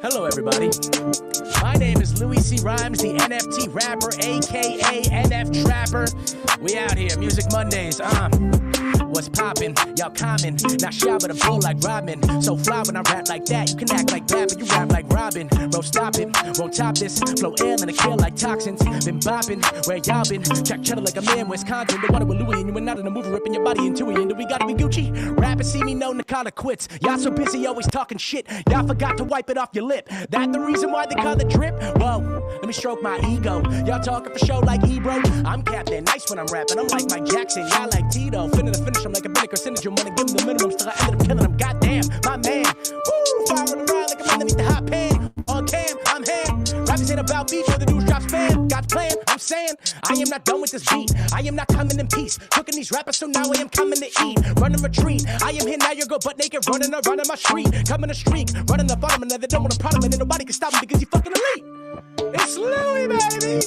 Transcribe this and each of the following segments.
Hello, everybody. My name is Louie C. Rhymes, the NFT rapper, a.k.a. NF Trapper. We out here, Music Mondays, What's poppin'? Y'all common. Not shy, but a bull like Robin. So fly when I rap like that. You can act like that, but you rap like Robin. Bro, stop it. Won't top this. Flow ill and I kill like toxins. Been bopping. Where y'all been? Jack cheddar like a man, Wisconsin. The water with Louie and you went out in the movie, ripping your body into it. And do we gotta be Gucci? Rappers see me, know Nakala quits. Y'all so busy, always talking shit. Y'all forgot to wipe it off your lip. That the reason why they call it drip? Whoa, let me stroke my ego. Y'all talking for show like Ebro. I'm Captain Nice when I'm rapping. I'm like Mike Jackson. Y'all like Tito. Finna to finish. I'm like a billion percentage. You wanna give them the minimum. Still I ended up killing them. Goddamn, my man. Woo, firing around like I'm underneath the hot pan. On cam, I'm ham. Rappers ain't about beef, or the news drops spam. God's plan, I'm saying. I am not done with this beat. I am not coming in peace. Cooking these rappers, so now I am coming to eat. Run and retreat. I am here now, you go butt naked, running around my street. Coming a streak, running the bottom, and they don't want a problem, and nobody can stop me because you fucking elite. It's Louie, baby!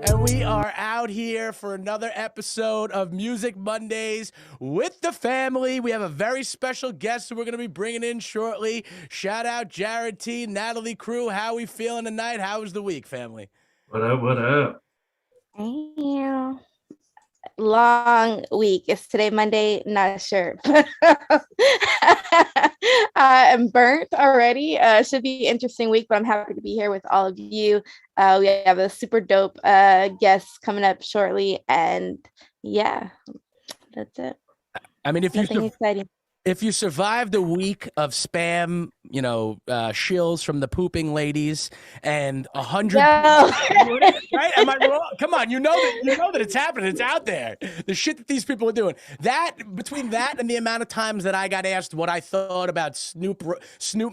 And we are out here for another episode of Music Mondays with the family. We have a very special guest who we're going to be bringing in shortly. Shout out Jared T, Natalie Crew. How we feeling tonight? How was the week, family? What up, what up? Damn. Long week. Is today Monday? Not sure. I'm burnt already. Should be an interesting week, but I'm happy to be here with all of you. We have a super dope guest coming up shortly, and yeah, that's it. I mean, Nothing exciting. If you survived a week of spam, shills from the pooping ladies and 100, right? Am I wrong? Come on, you know that it's happening. It's out there. The shit that these people are doing. That between that and the amount of times that I got asked what I thought about Snoop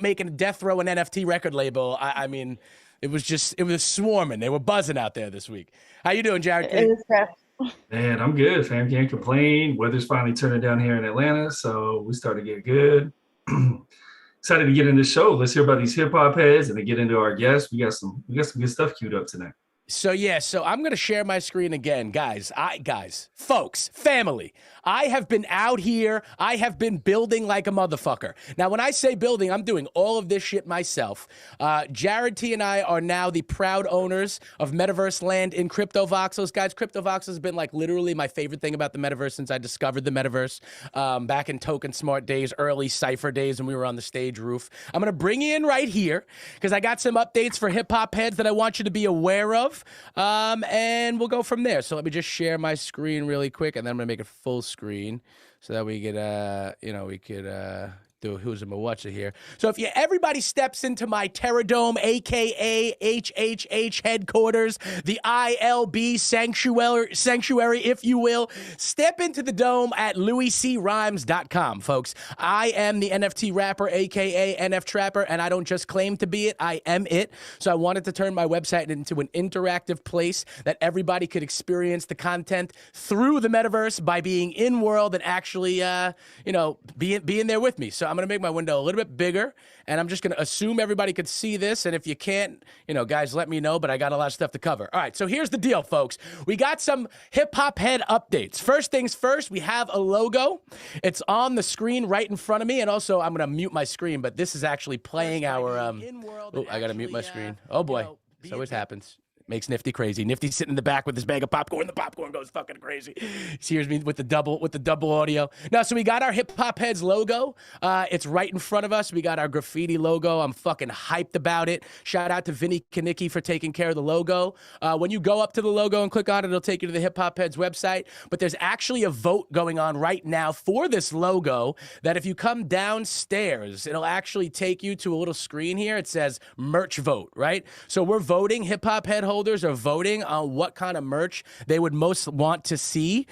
making a death row an NFT record label. I mean, it was swarming. They were buzzing out there this week. How you doing, Jared? It was rough. Man, I'm good, fam. Can't complain. Weather's finally turning down here in Atlanta, so we started to get good. Excited to get in the show. Let's hear about these hip hop heads and to get into our guests. We got some good stuff queued up tonight. So I'm gonna share my screen again, guys, folks, family. I have been out here. I have been building like a motherfucker. Now, when I say building, I'm doing all of this shit myself. Jared T and I are now the proud owners of Metaverse Land in Crypto Voxels. Guys, Crypto Voxels has been like literally my favorite thing about the Metaverse since I discovered the Metaverse back in Token Smart days, early Cypher days when we were on the stage roof. I'm gonna bring you in right here because I got some updates for hip hop heads that I want you to be aware of. And we'll go from there. So let me just share my screen really quick, and then I'm gonna make it full screen so that we could, do who's a watcher here. So if everybody steps into my Terradome, aka HHH headquarters, the ILB sanctuary, if you will, step into the dome at louiscrhymes.com, folks. I am the NFT rapper, aka NF Trapper, and I don't just claim to be it, I am it. So I wanted to turn my website into an interactive place that everybody could experience the content through the metaverse by being in world and actually, being there with me. So I'm going to make my window a little bit bigger, and I'm just going to assume everybody could see this. And if you can't, guys, let me know, but I got a lot of stuff to cover. All right, so here's the deal, folks. We got some hip-hop head updates. First things first, we have a logo. It's on the screen right in front of me, and also I'm going to mute my screen, but this is actually playing our... I got to mute my screen. Oh, boy. So it happens. Makes Nifty crazy. Nifty's sitting in the back with his bag of popcorn. The popcorn goes fucking crazy. He hears me with the double audio. Now, so we got our Hip Hop Heads logo. It's right in front of us. We got our graffiti logo. I'm fucking hyped about it. Shout out to Vinny Kanicki for taking care of the logo. When you go up to the logo and click on it, it'll take you to the Hip Hop Heads website. But there's actually a vote going on right now for this logo that if you come downstairs, it'll actually take you to a little screen here. It says merch vote, right? So we're voting. Hip Hop Head holders are voting on what kind of merch they would most want to see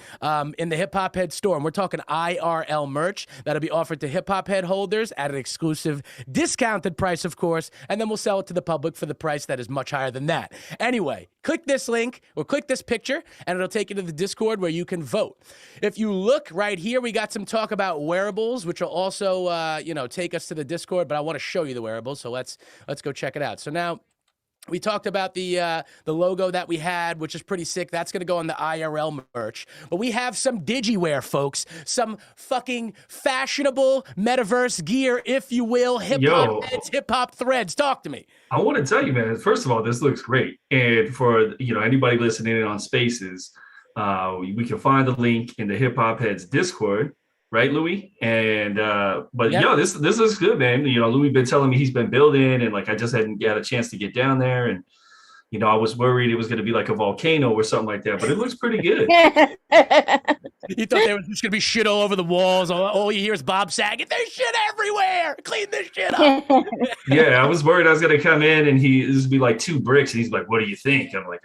in the Hip Hop Head store. And we're talking IRL merch that'll be offered to Hip Hop Head holders at an exclusive discounted price, of course, and then we'll sell it to the public for the price that is much higher than that. Anyway, click this link or click this picture, and it'll take you to the Discord where you can vote. If you look right here, we got some talk about wearables, which will also, take us to the Discord, but I want to show you the wearables, so let's go check it out. So now, We talked about the logo that we had, which is pretty sick. That's going to go on the IRL merch. But we have some digiwear, folks. Some fucking fashionable metaverse gear, if you will. Hip-hop heads, hip-hop threads. Talk to me. I want to tell you, man, first of all, this looks great. And for, anybody listening in on Spaces, we can find the link in the Hip Hop Heads Discord. Right, Louie? And this looks good, man. Louie been telling me he's been building, and like I just hadn't got a chance to get down there, and I was worried it was going to be like a volcano or something like that, but it looks pretty good. You thought there was just going to be shit all over the walls. All you hear is Bob sagging. There's shit everywhere. Clean this shit up. Yeah, I was worried I was going to come in and this would be like 2 bricks, and he's like, "What do you think?" I'm like,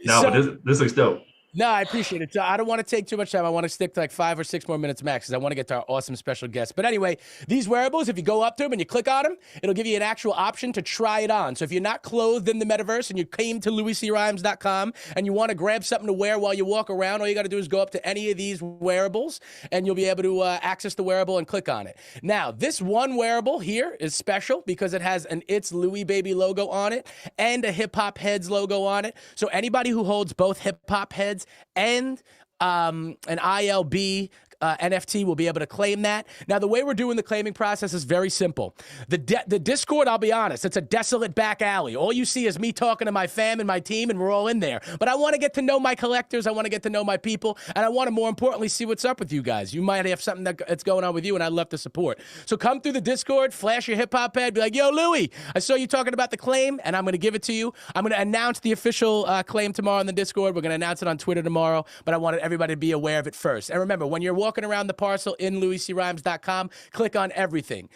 but this looks dope. No, I appreciate it. So I don't want to take too much time. I want to stick to like 5 or 6 more minutes max because I want to get to our awesome special guest. But anyway, these wearables, if you go up to them and you click on them, it'll give you an actual option to try it on. So if you're not clothed in the metaverse and you came to louiscrhymes.com and you want to grab something to wear while you walk around, all you got to do is go up to any of these wearables and you'll be able to access the wearable and click on it. Now, this one wearable here is special because it has an It's Louie Baby logo on it and a Hip Hop Heads logo on it. So anybody who holds both Hip Hop Heads and an ILB NFT will be able to claim that. Now, the way we're doing the claiming process is very simple. The Discord, I'll be honest, it's a desolate back alley. All you see is me talking to my fam and my team, and we're all in there. But I want to get to know my collectors. I want to get to know my people. And I want to, more importantly, see what's up with you guys. You might have something that's going on with you, and I'd love to support. So come through the Discord, flash your hip-hop head, be like, yo, Louie, I saw you talking about the claim, and I'm going to give it to you. I'm going to announce the official claim tomorrow on the Discord. We're going to announce it on Twitter tomorrow, but I wanted everybody to be aware of it first. And remember, when you're walking around the parcel in louiscrhymes.com, click on everything.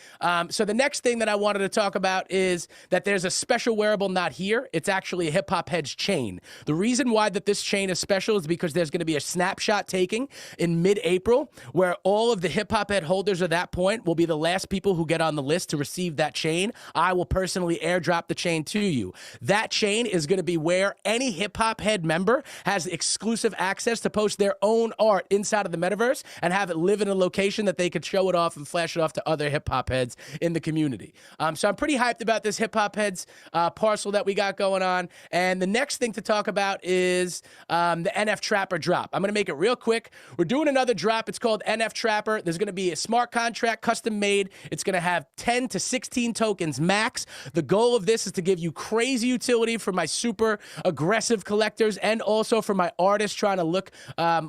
So the next thing that I wanted to talk about is that there's a special wearable not here. It's actually a Hip Hop Heads chain. The reason why that this chain is special is because there's going to be a snapshot taking in mid-April where all of the Hip Hop Head holders at that point will be the last people who get on the list to receive that chain. I will personally airdrop the chain to you. That chain is going to be where any Hip Hop Head member has exclusive access to post their own art inside of the metaverse and have it live in a location that they could show it off and flash it off to other hip hop heads in the community. So I'm pretty hyped about this Hip Hop Heads parcel that we got going on. And the next thing to talk about is the NF Trapper drop. I'm going to make it real quick. We're doing another drop. It's called NF Trapper. There's going to be a smart contract, custom made. It's going to have 10 to 16 tokens max. The goal of this is to give you crazy utility for my super aggressive collectors and also for my artists trying to look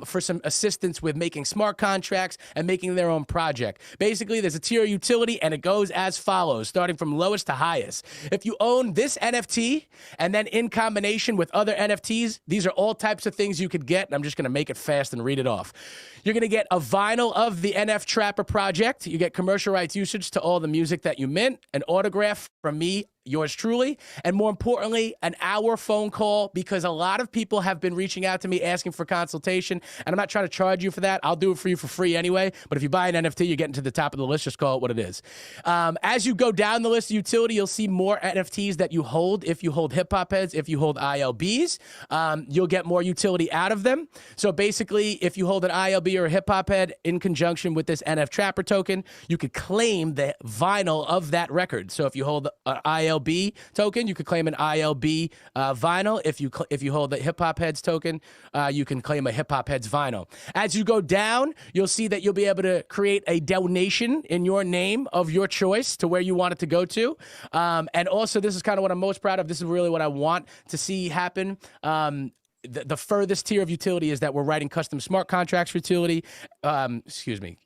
for some assistance with making smart contracts and making their own project. Basically, there's a tier of utility, and it goes as follows, starting from lowest to highest. If you own this NFT, and then in combination with other NFTs, these are all types of things you could get, and I'm just going to make it fast and read it off. You're going to get a vinyl of the NF Trapper project. You get commercial rights usage to all the music that you mint, an autograph from me, yours truly, and more importantly, an hour phone call, because a lot of people have been reaching out to me asking for consultation, and I'm not trying to charge you for that. I'll do it for you for free anyway, but if you buy an NFT, you're getting to the top of the list. Just call it what it is. As you go down the list of utility, you'll see more NFTs that you hold. If you hold Hip Hop Heads, if you hold ILBs, you'll get more utility out of them. So basically, if you hold an ILB or a Hip Hop Head in conjunction with this NF Trapper token, you could claim the vinyl of that record. So if you hold an ILB token, you could claim an ILB vinyl. If you hold the Hip Hop Heads token, you can claim a Hip Hop Heads vinyl. As you go down, you'll see that you'll be able to create a donation in your name of your choice to where you want it to go to. And also, this is kind of what I'm most proud of. This is really what I want to see happen. The furthest tier of utility is that we're writing custom smart contracts for utility.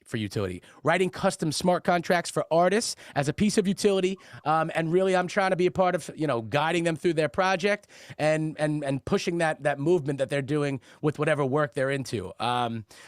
For utility. Writing custom smart contracts for artists as a piece of utility. And really, I'm trying to be a part of, guiding them through their project and pushing that movement that they're doing with whatever work they're into.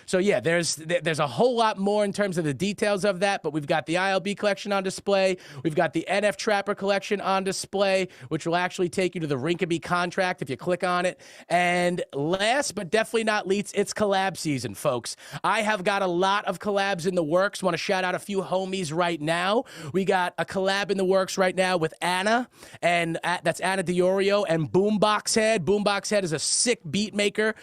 So yeah, there's a whole lot more in terms of the details of that, but we've got the ILB collection on display. We've got the NF Trapper collection on display, which will actually take you to the Rinkeby contract if you click on it. And And last but definitely not least, it's collab season, folks. I have got a lot of collabs in the works. Want to shout out a few homies right now. We got a collab in the works right now with Anna, and that's Anna Diorio and Boombox Head. Boombox Head is a sick beat maker.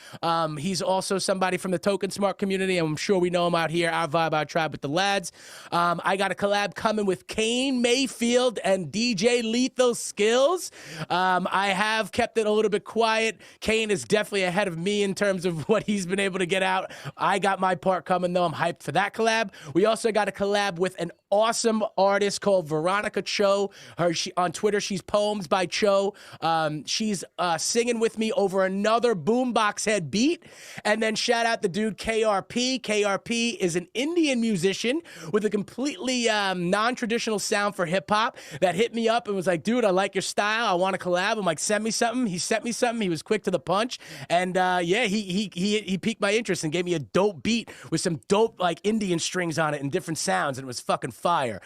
He's also somebody from the Token Smart community, and I'm sure we know him out here, our vibe, our tribe with the lads. I got a collab coming with Kane Mayfield and DJ Lethal Skills. I have kept it a little bit quiet. Kane is definitely ahead of me in terms of what he's been able to get out. I got my part coming, though. I'm hyped for that collab. We also got a collab with an awesome artist called Veronica Cho. On Twitter, she's Poems by Cho. She's singing with me over another Boombox Head beat. And then shout out the dude KRP. KRP is an Indian musician with a completely non-traditional sound for hip-hop that hit me up and was like, dude, I like your style. I want to collab. I'm like, send me something. He sent me something. He was quick to the punch. And yeah, he piqued my interest and gave me a dope beat with some dope like Indian strings on it and different sounds. And it was fucking fire.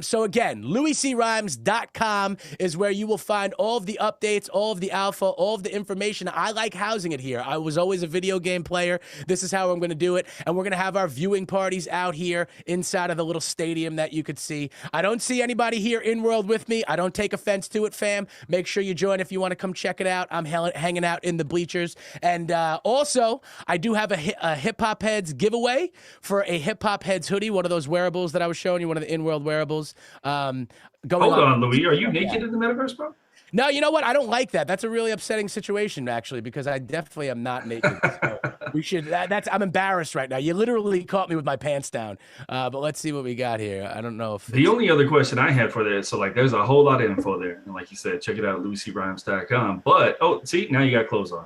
So again, louiscrhymes.com is where you will find all of the updates, all of the alpha, all of the information. I like housing it here. I was always a video game player. This is how I'm going to do it. And we're going to have our viewing parties out here inside of the little stadium that you could see. I don't see anybody here in world with me. I don't take offense to it, fam. Make sure you join if you want to come check it out. I'm hanging out in the bleachers. And also, I do have a Hip Hop Heads giveaway for a Hip Hop Heads hoodie, one of those wearables that I was showing you, one of the in-world wearables. Hold on, Louie. Are you naked in the metaverse, bro? No, you know what? I don't like that. That's a really upsetting situation, actually, because I definitely am not naked. So we should. I'm embarrassed right now. You literally caught me with my pants down. But let's see what we got here. I don't know if the only other question I had for that. So like, there's a whole lot of info there, and like you said, check it out at louiscrhymes.com. But see, now you got clothes on.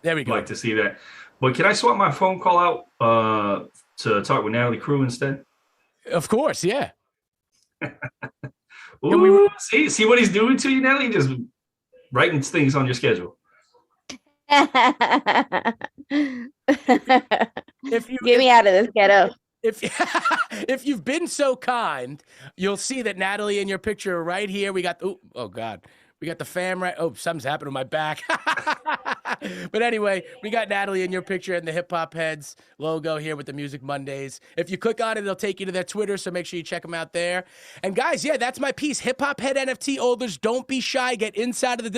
There we go. I'd like to see that. But can I swap my phone call out to talk with Natalie Crew instead? Of course, yeah. Ooh, see what he's doing to you, Natalie? Just writing things on your schedule. Get me out of this ghetto. If you've been so kind, you'll see that Natalie in your picture right here. We got oh God. We got the fam right. Oh, something's happened to my back. But anyway, we got Natalie in your picture and the Hip Hop Heads logo here with the Music Mondays. If you click on it, it'll take you to their Twitter, so make sure you check them out there. And guys, yeah, that's my piece. Hip Hop Head NFT holders, don't be shy. Get inside of the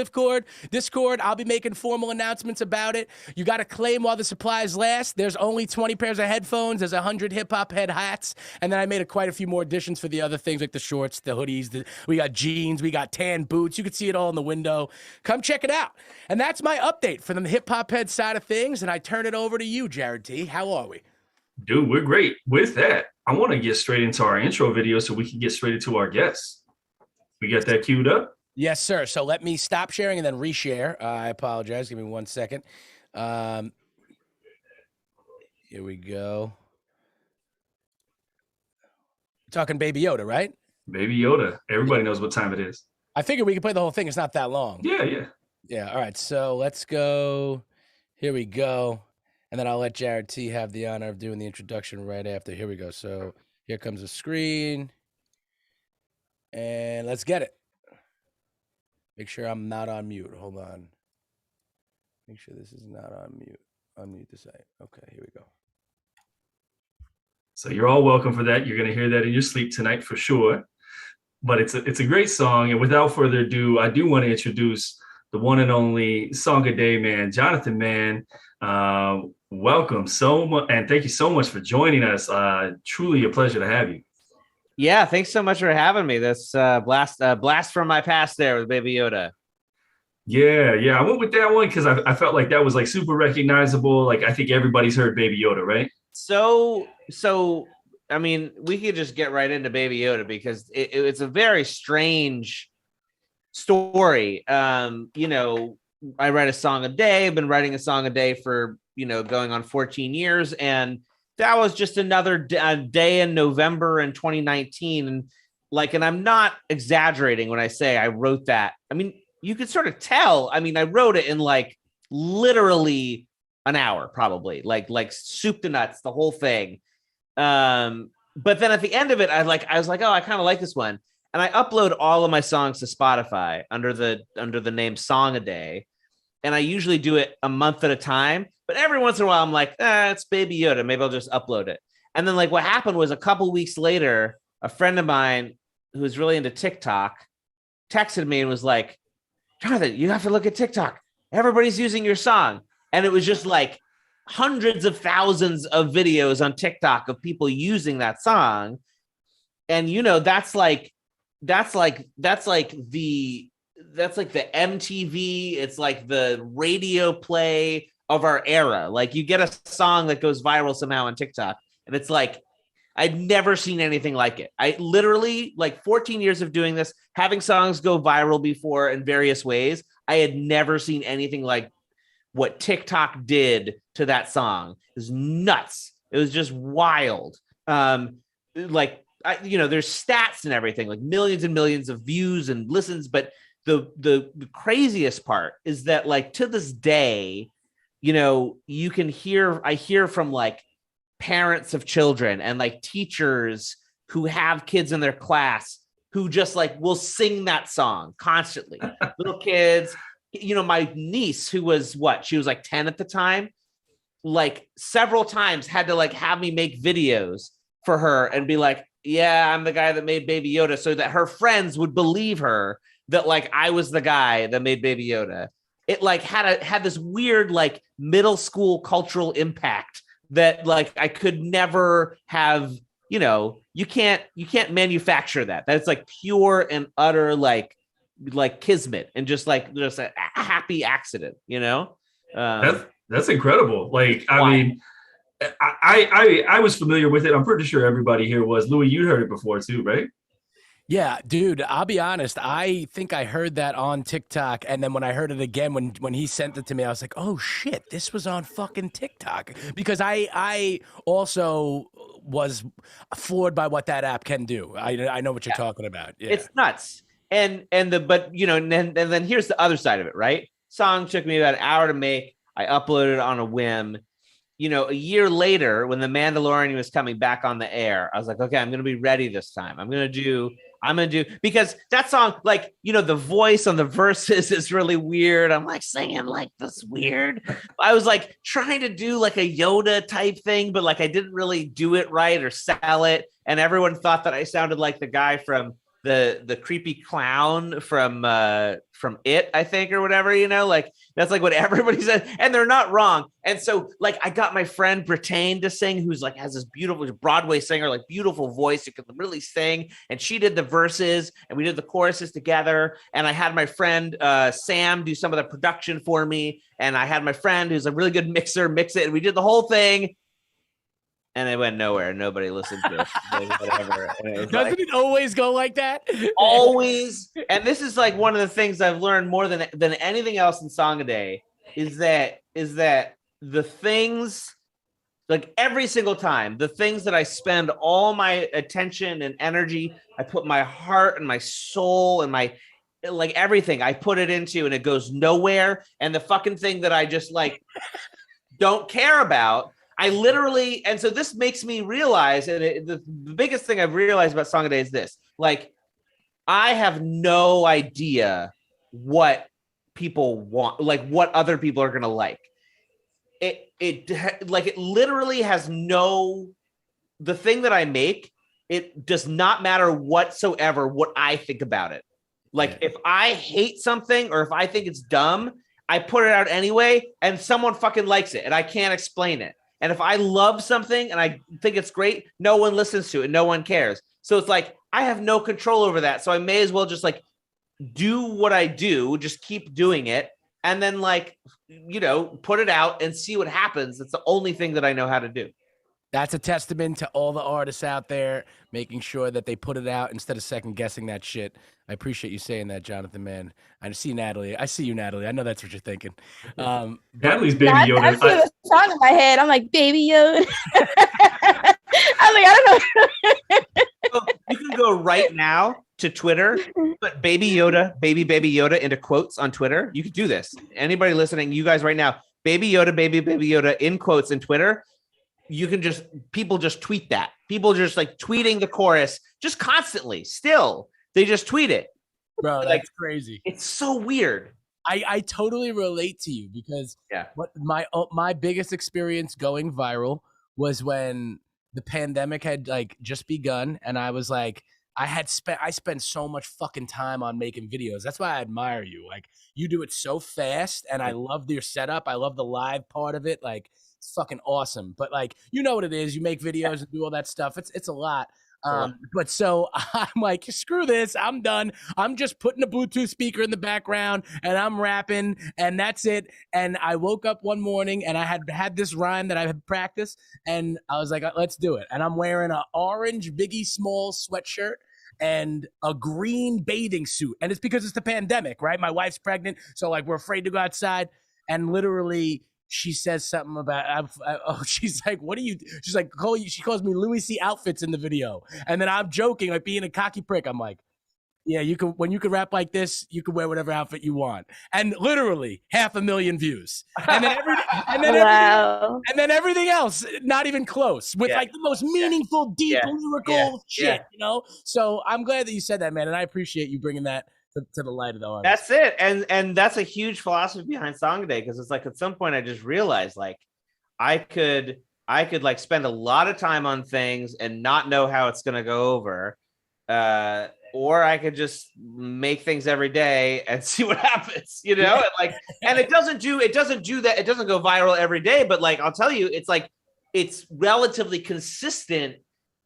Discord. I'll be making formal announcements about it. You got to claim while the supplies last. There's only 20 pairs of headphones. There's 100 Hip Hop Head hats. And then I made quite a few more additions for the other things like the shorts, the hoodies. We got jeans. We got tan boots. You can see it all in the window. Come check it out. And that's my update for the Hip Hop Head side of things. And I turn it over to you, Jared T. How are we? Dude, we're great. With that, I want to get straight into our intro video so we can get straight into our guests. We got that queued up? Yes, sir. So let me stop sharing and then reshare. I apologize. Give me 1 second. Here we go. Talking Baby Yoda, right? Baby Yoda. Everybody knows what time it is. I figured we could play the whole thing. It's not that long. Yeah. Yeah. All right. So let's go. Here we go. And then I'll let Jared T have the honor of doing the introduction right after. Here we go. So here comes the screen. And let's get it. Make sure I'm not on mute. Hold on. Make sure this is not on mute. Unmute the site. Okay, here we go. So you're all welcome for that. You're going to hear that in your sleep tonight for sure. But it's a great song. And without further ado, I do want to introduce the one and only Song a Day man, Jonathan Mann. Welcome so much. And thank you so much for joining us. Truly a pleasure to have you. Yeah, thanks so much for having me. This blast from my past there with Baby Yoda. Yeah. I went with that one because I felt like that was like super recognizable. Like I think everybody's heard Baby Yoda, right? So I mean, we could just get right into Baby Yoda because it's a very strange story. You know, I write a song a day. I've been writing a song a day for, going on 14 years. And that was just another day in November in 2019. And I'm not exaggerating when I say I wrote that. I mean, you could sort of tell. I mean, I wrote it in like literally an hour, probably like soup to nuts, the whole thing. But then at the end of it, I was like, oh, I kind of like this one. And I upload all of my songs to Spotify under the name Song a Day. and I usually do it a month at a time. But every once in a while, I'm like, it's Baby Yoda. Maybe I'll just upload it. And then like what happened was a couple weeks later, a friend of mine who's really into TikTok texted me and was like, Jonathan, you have to look at TikTok. Everybody's using your song. And it was just like hundreds of thousands of videos on TikTok of people using that song. And, you know, that's like the MTV. It's like the radio play of our era. Like you get a song that goes viral somehow on TikTok. And it's like, I'd never seen anything like it. I literally, like 14 years of doing this, having songs go viral before in various ways, I had never seen anything like what TikTok did to that song. It was nuts. It was just wild. There's stats and everything, like millions and millions of views and listens. But the craziest part is that, like, to this day, you know, I hear from like parents of children and like teachers who have kids in their class who just like will sing that song constantly. Little kids, you know, my niece who was she was like 10 at the time, like several times had to like have me make videos for her and be like, yeah, I'm the guy that made Baby Yoda, so that her friends would believe her that like I was the guy that made Baby Yoda. It like had this weird like middle school cultural impact that like I could never have, you know, you can't manufacture that. That's like pure and utter like kismet and just a happy accident, you know? That's incredible. Like, I mean, I was familiar with it. I'm pretty sure everybody here was. Louie, you heard it before too, right? Yeah, dude, I'll be honest. I think I heard that on TikTok. And then when I heard it again, when he sent it to me, I was like, oh, shit, this was on fucking TikTok. Because I also was floored by what that app can do. I know what you're talking about. Yeah. It's nuts. And then here's the other side of it, right? Song took me about an hour to make. I uploaded it on a whim. You know, a year later, when The Mandalorian was coming back on the air, I was like, okay, I'm going to be ready this time. I'm going to do, because that song, like, you know, the voice on the verses is really weird. I'm like singing like this weird. I was like trying to do like a Yoda type thing, but like I didn't really do it right or sell it. And everyone thought that I sounded like the guy from the creepy clown from It, I think, or whatever, you know, like that's like what everybody said, and they're not wrong. And so like I got my friend Britain to sing, who's like has this beautiful Broadway singer, like beautiful voice, who could really sing, and she did the verses and we did the choruses together. And I had my friend Sam do some of the production for me, and I had my friend who's a really good mixer mix it, and we did the whole thing. And it went nowhere. Nobody listened to it. Whatever. Doesn't it always go like that? Always. And this is like one of the things I've learned more than anything else in Song a Day is that the things, like every single time, the things that I spend all my attention and energy, I put my heart and my soul and my like everything, I put it into, and it goes nowhere. And the fucking thing that I just like don't care about, I literally, and so this makes me realize, and the biggest thing I've realized about Song a Day is this: like, I have no idea what people want, like what other people are gonna like. It literally has no. The thing that I make, it does not matter whatsoever what I think about it. Like, if I hate something or if I think it's dumb, I put it out anyway, and someone fucking likes it, and I can't explain it. And if I love something and I think it's great, no one listens to it. No one cares. So it's like, I have no control over that. So I may as well just like do what I do, just keep doing it. And then like, you know, put it out and see what happens. That's the only thing that I know how to do. That's a testament to all the artists out there making sure that they put it out instead of second guessing that shit. I appreciate you saying that, Jonathan, man. I see Natalie. I see you, Natalie. I know that's what you're thinking. Natalie's Baby Yoda. I see the song in my head. I'm like, Baby Yoda. I'm like, I don't know. You can go right now to Twitter, put Baby Yoda, baby Yoda into quotes on Twitter. You could do this. Anybody listening, you guys right now, Baby Yoda, baby Yoda in quotes in Twitter. You can people just tweet that. People just like tweeting the chorus just constantly. Still, they just tweet it. Bro, that's like, crazy. It's so weird. I totally relate to you because what my biggest experience going viral was when the pandemic had like just begun, and I was like, I spent so much fucking time on making videos. That's why I admire you. Like, you do it so fast, and I love your setup. I love the live part of it. Like, it's fucking awesome. But like, you know what it is. You make videos and do all that stuff. It's a lot. But so I'm like, screw this. I'm done. I'm just putting a Bluetooth speaker in the background and I'm rapping and that's it. And I woke up one morning and I had this rhyme that I had practiced and I was like, let's do it. And I'm wearing an orange Biggie Smalls sweatshirt and a green bathing suit. And it's because it's the pandemic, right? My wife's pregnant. So like, we're afraid to go outside. And literally, she says something about, she's like, what are you, she's like, she calls me Louie C outfits in the video. And then I'm joking, like being a cocky prick. I'm like, yeah, when you can rap like this, you can wear whatever outfit you want. And literally 500,000 views. And then everything else, not even close, with like the most meaningful, deep, lyrical shit, you know? So I'm glad that you said that, man. And I appreciate you bringing that to the light of the artist. That's it. And that's a huge philosophy behind Song a Day, because it's like at some point I just realized like I could like spend a lot of time on things and not know how it's going to go over. Or I could just make things every day and see what happens, you know? And it doesn't do that. It doesn't go viral every day, but like, I'll tell you, it's like, it's relatively consistent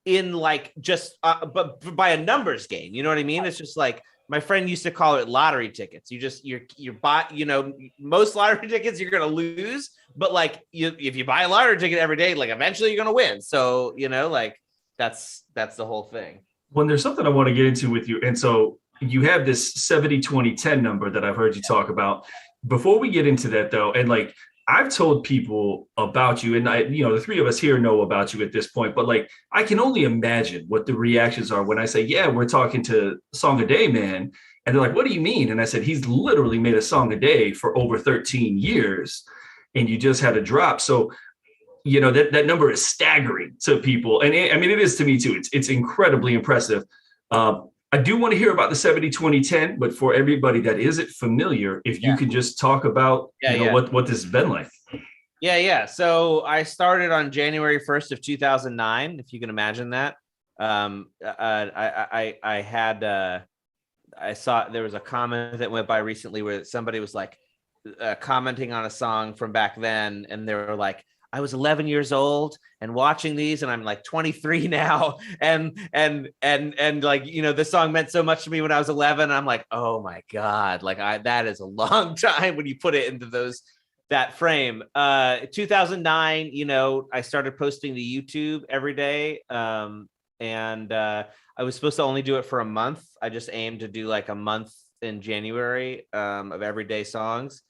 in like just, but by a numbers game, you know what I mean? It's just like, my friend used to call it lottery tickets. You buy, you know, most lottery tickets you're going to lose, but like if you buy a lottery ticket every day, like eventually you're going to win. So, you know, like that's the whole thing. When there's something I want to get into with you. And so you have this 70-20-10 number that I've heard you talk about. Before we get into that though, and like, I've told people about you, and the three of us here know about you at this point, but like, I can only imagine what the reactions are when I say, yeah, we're talking to Song a Day, man. And they're like, what do you mean? And I said, he's literally made a song a day for over 13 years and you just had a drop. So, you know, that number is staggering to people. And I mean, it is to me too. It's incredibly impressive. I do want to hear about the 70-20-10, but for everybody that isn't familiar, if you could just talk about what this has been like. Yeah. So I started on January 1st of 2009, if you can imagine that. I saw there was a comment that went by recently where somebody was like commenting on a song from back then, and they were like, I was 11 years old and watching these, and I'm like 23 now. And like, you know, this song meant so much to me when I was 11. I'm like, oh my God, like that is a long time when you put it into that frame. 2009, you know, I started posting to YouTube every day. And I was supposed to only do it for a month. I just aimed to do like a month in January of everyday songs.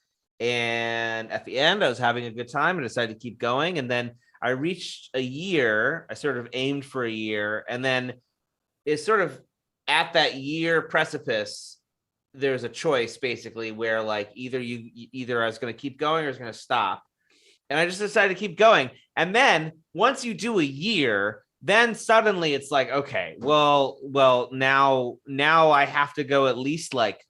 And at the end, I was having a good time and decided to keep going. And then I reached a year. I sort of aimed for a year. And then it's sort of at that year precipice, there's a choice basically where like either I was going to keep going or I was going to stop. And I just decided to keep going. And then once you do a year, then suddenly it's like, okay, well, now I have to go at least like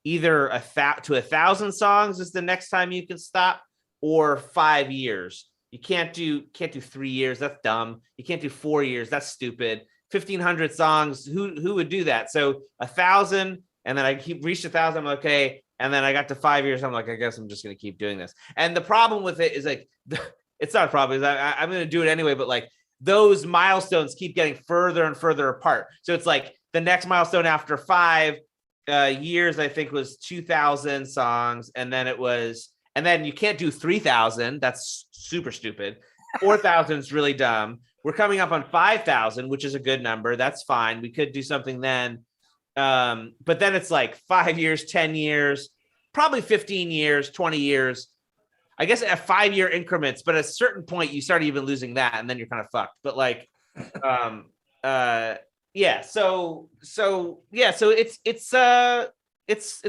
either 1,000 songs is the next time you can stop, or 5 years. You can't do 3 years. That's dumb. You can't do 4 years. That's stupid. 1,500 songs. Who would do that? So 1,000, and then I reached 1,000. I'm like, okay. And then I got to 5 years. I'm like, I guess I'm just going to keep doing this. And the problem with it is like, it's not a problem. I'm going to do it anyway. But like those milestones keep getting further and further apart. So it's like the next milestone after 5 years, I think, was 2,000 songs. And then you can't do 3,000. That's super stupid. 4,000 is really dumb. We're coming up on 5,000, which is a good number. That's fine. We could do something then. But then it's like 5 years, 10 years, probably 15 years, 20 years. I guess at 5 year increments, but at a certain point you start even losing that, and then you're kind of fucked. But like, yeah. So it's a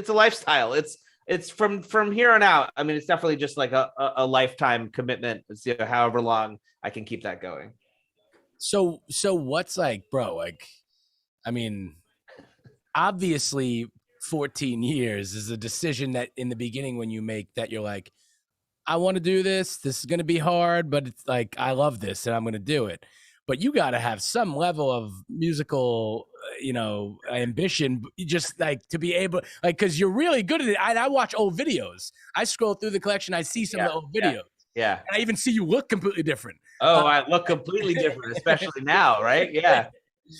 lifestyle. It's from here on out. I mean, it's definitely just like a lifetime commitment. It's, you know, however long I can keep that going. So what's like, bro, like, I mean, obviously 14 years is a decision that in the beginning when you make that you're like, I want to do this. This is going to be hard, but it's like, I love this and I'm going to do it. But you got to have some level of musical, ambition, just like to be able, like, because you're really good at it. I watch old videos. I scroll through the collection. I see some of the old videos. Yeah. And I even see you look completely different. Oh, I look completely different, especially now, right? Yeah.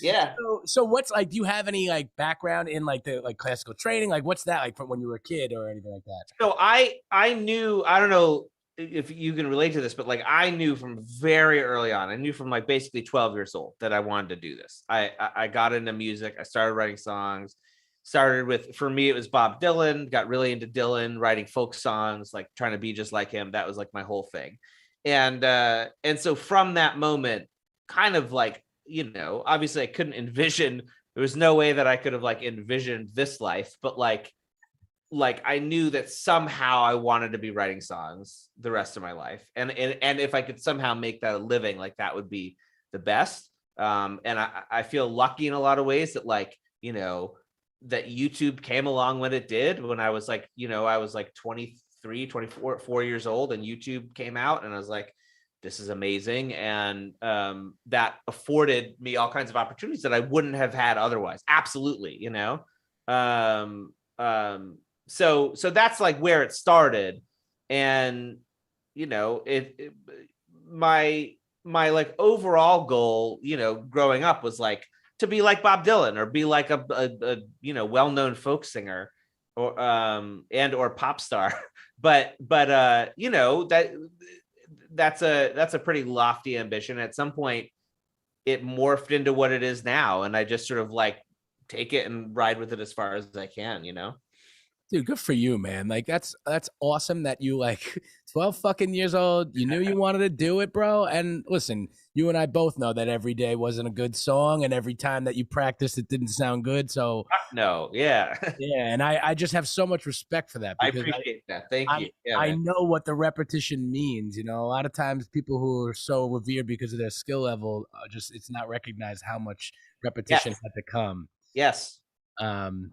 Yeah. So what's like, do you have any like background in like the classical training? Like what's that like from when you were a kid or anything like that? So I knew, I don't know if you can relate to this, but like I knew from very early on, I knew from like basically 12 years old that I wanted to do this. I got into music. I started writing songs, started with, for me, it was Bob Dylan, got really into Dylan, writing folk songs, like trying to be just like him. That was like my whole thing. And so from that moment, kind of like, obviously I couldn't envision, there was no way that I could have like envisioned this life, but like I knew that somehow I wanted to be writing songs the rest of my life. And if I could somehow make that a living, like that would be the best. And I feel lucky in a lot of ways that like, that YouTube came along when it did, when I was like, I was like 23, 24, 4 years old and YouTube came out and I was like, this is amazing. And that afforded me all kinds of opportunities that I wouldn't have had otherwise. Absolutely. So that's like where it started. And, my like overall goal, growing up was like to be like Bob Dylan or be like a well-known folk singer or or pop star. But that's a pretty lofty ambition. At some point it morphed into what it is now. And I just sort of like take it and ride with it as far as I can, Dude, good for you, man. Like that's awesome that you like 12 fucking years old. You knew you wanted to do it, bro. And listen, you and I both know that every day wasn't a good song and every time that you practiced it didn't sound good. So no, yeah. Yeah, and I just have so much respect for that. I appreciate that. Thank you. Yeah, I know what the repetition means. A lot of times people who are so revered because of their skill level, it's not recognized how much repetition had to come. Yes.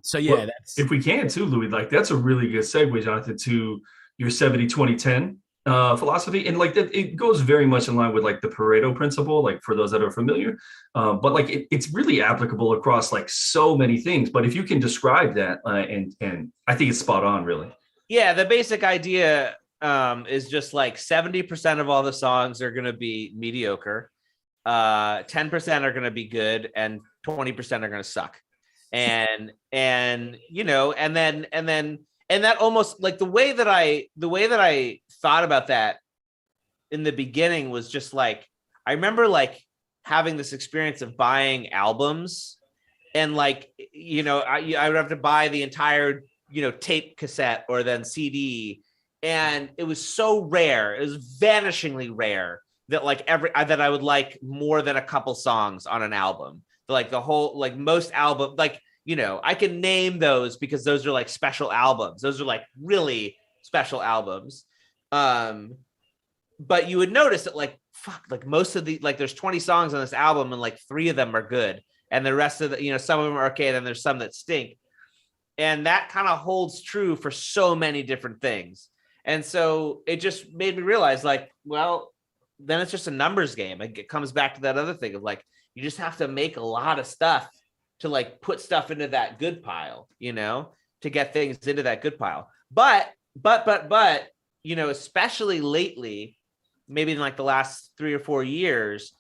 So yeah, well, that's if we can too, Louie, like that's a really good segue, Jonathan, to your 70-20-10 philosophy. And like that, it goes very much in line with like the Pareto principle, like for those that are familiar. But like it's really applicable across like so many things. But if you can describe that, and I think it's spot on, really. Yeah, the basic idea is just like 70% of all the songs are going to be mediocre, 10% are going to be good, and 20% are going to suck. And that almost like the way that I thought about that in the beginning was just like, I remember like having this experience of buying albums and like, I would have to buy the entire, tape cassette or then CD. And it was so rare. It was vanishingly rare that like that I would like more than a couple songs on an album. Like the whole, like most album, like, I can name those because those are like special albums. Those are like really special albums. But you would notice that like, fuck, like most of the, like there's 20 songs on this album and like 3 of them are good. And the rest of the, some of them are okay. And then there's some that stink. And that kind of holds true for so many different things. And so it just made me realize like, well, then it's just a numbers game. It comes back to that other thing of like, you just have to make a lot of stuff to like put stuff into that good pile, to get things into that good pile. But, especially lately, maybe in like the last 3 or 4 years,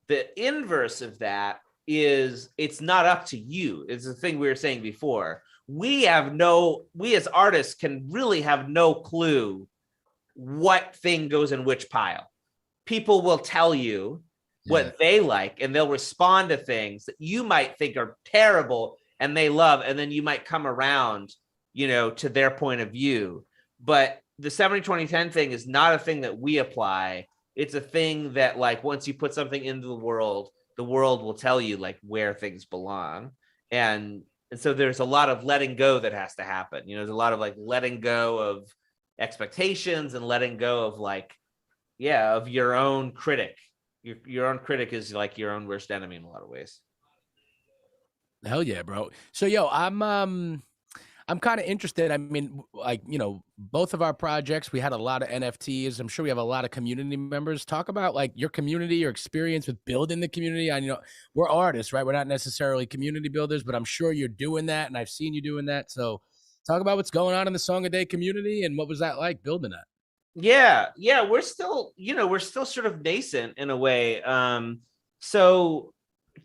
the inverse of that is it's not up to you. It's the thing we were saying before. We as artists can really have no clue what thing goes in which pile. People will tell you what they like, and they'll respond to things that you might think are terrible and they love. And then you might come around, to their point of view. But the 70-20-10 thing is not a thing that we apply. It's a thing that like, once you put something into the world will tell you like where things belong. And so there's a lot of letting go that has to happen. There's a lot of like letting go of expectations and letting go of like, of your own critic. Your own critic is like your own worst enemy in a lot of ways. Hell yeah, bro. So yo, I'm I'm kind of interested. I mean, like, you know, both of our projects, we had a lot of NFTs. I'm sure we have a lot of community members. Talk about like your community, your experience with building the community. I know we're artists, right? We're not necessarily community builders, but I'm sure you're doing that, and I've seen you doing that. So talk about what's going on in the Song a Day community and what was that like building that? Yeah, we're still, we're still sort of nascent in a way. So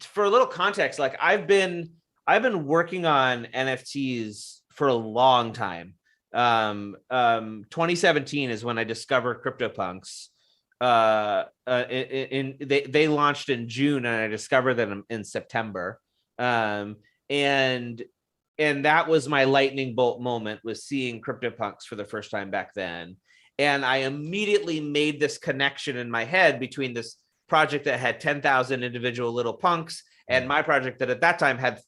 for a little context, like I've been working on NFTs for a long time. 2017 is when I discovered CryptoPunks. They launched in June, and I discovered them in September. And that was my lightning bolt moment, was seeing CryptoPunks for the first time back then. And I immediately made this connection in my head between this project that had 10,000 individual little punks and my project that at that time had,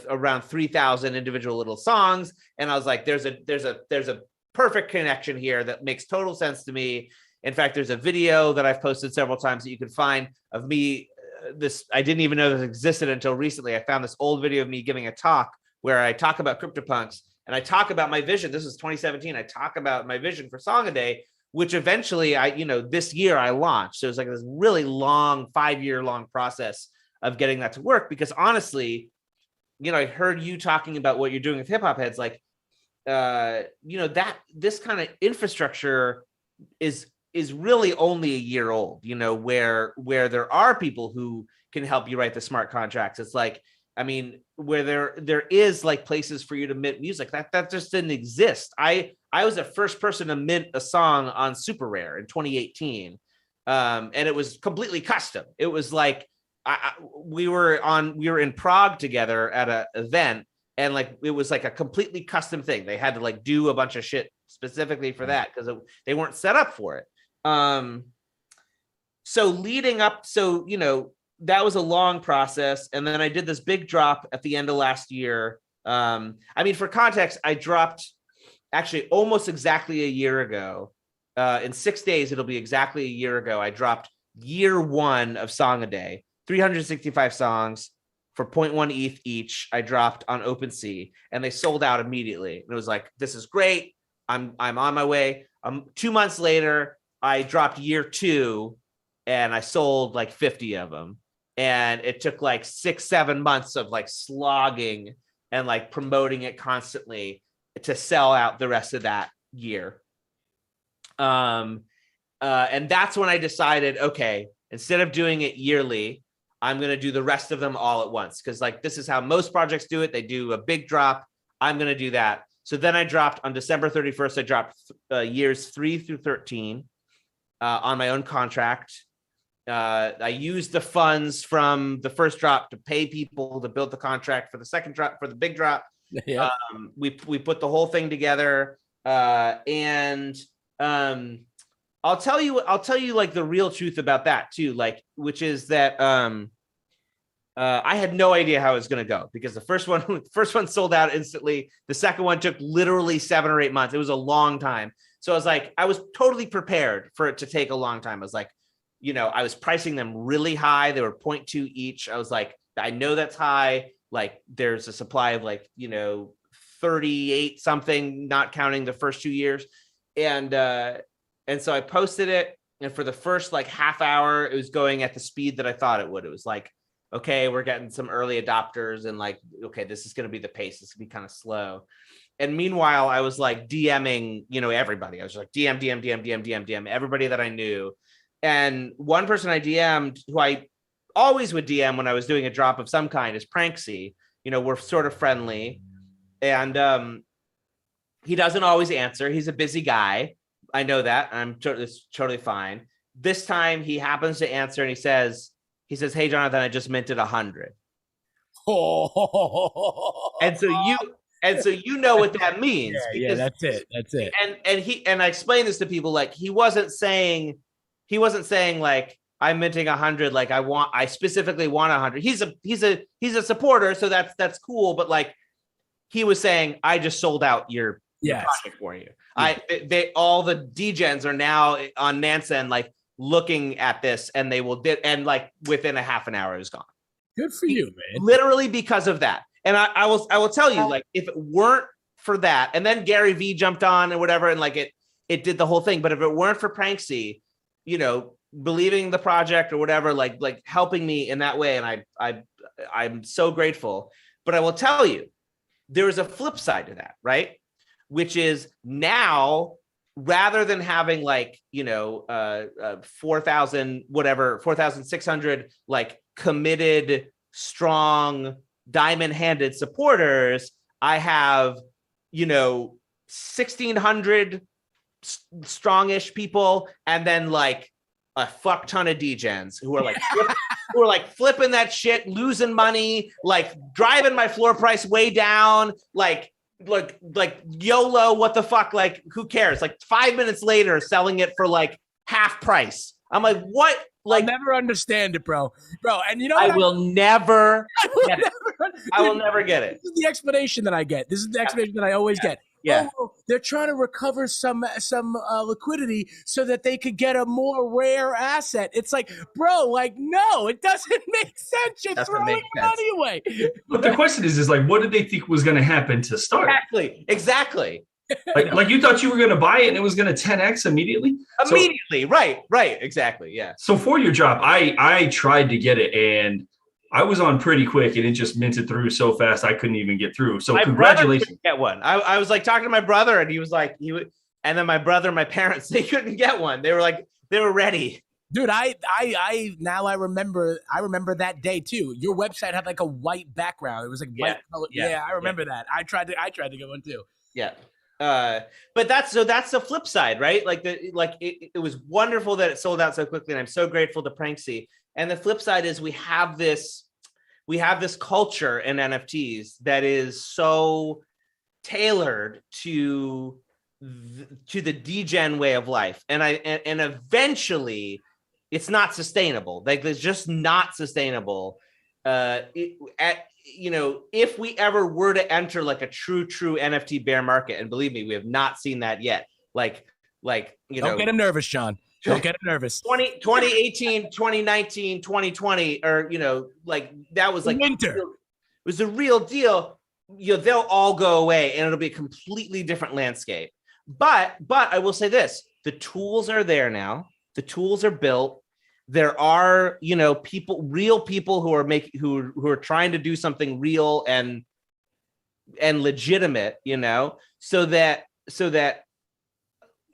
around 3,000 individual little songs. And I was like, there's a perfect connection here that makes total sense to me. In fact, there's a video that I've posted several times that you can find of me. I didn't even know this existed until recently. I found this old video of me giving a talk where I talk about CryptoPunks. And I talk about my vision. This is 2017. I talk about my vision for Song a Day, which eventually this year I launched. So it's like this really long 5-year long process of getting that to work. Because honestly, I heard you talking about what you're doing with hip hop heads, like, that this kind of infrastructure is really only a year old, where there are people who can help you write the smart contracts. It's like, I mean, where there is like places for you to mint music that just didn't exist. I was the first person to mint a song on Super Rare in 2018, and it was completely custom. It was like we were in Prague together at an event, and like it was like a completely custom thing. They had to like do a bunch of shit specifically for that because they weren't set up for it. So leading up, that was a long process. And then I did this big drop at the end of last year. I mean, for context, I dropped actually almost exactly a year ago. In 6 days, it'll be exactly a year ago. I dropped year 1 of Song a Day, 365 songs for 0.1 ETH each. I dropped on OpenSea, and they sold out immediately. And it was like, this is great. I'm on my way. 2 months later, I dropped year 2, and I sold like 50 of them. And it took like 6-7 months of like slogging and like promoting it constantly to sell out the rest of that year. And that's when I decided, okay, instead of doing it yearly, I'm going to do the rest of them all at once. Cause like, this is how most projects do it. They do a big drop. I'm going to do that. So then I dropped on December 31st, I dropped years 3 through 13 on my own contract. I used the funds from the first drop to pay people to build the contract for the second drop, for the big drop. Yeah. We put the whole thing together, and I'll tell you like the real truth about that too, like, which is that I had no idea how it was going to go, because the first one sold out instantly. The second one took literally 7 or 8 months. It was a long time. So I was like, I was totally prepared for it to take a long time. I was like, I was pricing them really high. They were 0.2 each. I was like, I know that's high. Like there's a supply of like, 38 something, not counting the first 2 years. And so I posted it. And for the first like half hour, it was going at the speed that I thought it would. It was like, okay, we're getting some early adopters, and like, okay, this is going to be the pace. This will be kind of slow. And meanwhile, I was like DMing, everybody. I was like DM everybody that I knew. And one person I DM'd, who I always would DM when I was doing a drop of some kind, is Pranksy. We're sort of friendly. And he doesn't always answer. He's a busy guy. I know that. It's totally fine. This time he happens to answer, and he says, "Hey, Jonathan, I just minted 100." And so you know what that means. Yeah, that's it. And I explained this to people, like he wasn't saying like, I'm minting 100, like I specifically want 100. He's a supporter, so that's cool. But like, he was saying, I just sold out your project for you. Yeah. All the Degens are now on Nansen, like looking at this, and they will and like within a half an hour it was gone. Good for you, man. Literally because of that. And I will tell you, like, if it weren't for that, and then Gary V jumped on and whatever, and like it did the whole thing. But if it weren't for Pranksy, you know, believing the project or whatever, like helping me in that way, and I'm so grateful. But I will tell you, there is a flip side to that, right? Which is now, rather than having like, you know, 4,600 like committed, strong, diamond-handed supporters, I have, you know, 1,600 strongish people, and then like a fuck ton of Degens who are like flipping that shit, losing money, like driving my floor price way down, like YOLO, what the fuck, like who cares? Like 5 minutes later, selling it for like half price. I'm like, what? Like, I'll never understand it, bro. And you know, I will never get it. I will never get it. This is the explanation that I get. This is the explanation that I always get. Yeah. Oh, they're trying to recover some liquidity so that they could get a more rare asset. It's like, bro, like, no, it doesn't make sense. You're throwing money away. But the question is like, what did they think was going to happen to start? Exactly. Like you thought you were going to buy it and it was going to 10x immediately? Right. Exactly. Yeah. So for your drop, I tried to get it and I was on pretty quick and it just minted through so fast I couldn't even get through. So congratulations. Get one. I was like talking to my brother and he was like, and then my brother and my parents, they couldn't get one. They were like, they were ready. Dude, I remember that day too. Your website had like a white background. It was like white color. Yeah, I remember that. I tried to get one too. Yeah. But that's the flip side, right? Like it was wonderful that it sold out so quickly, and I'm so grateful to Pranksy. And the flip side is we have this culture in NFTs that is so tailored to the degen way of life, and eventually it's not sustainable. Like it's just not sustainable. You know, if we ever were to enter like a true NFT bear market, and believe me, we have not seen that yet. Like you know, don't get him nervous, Sean. Don't get him nervous. 2018, 2019, 2020, or you know, like that was like winter. It was a real deal. You know, they'll all go away, and it'll be a completely different landscape. But I will say this: the tools are there now. The tools are built. There are, you know, real people who are trying to do something real and legitimate, you know, so that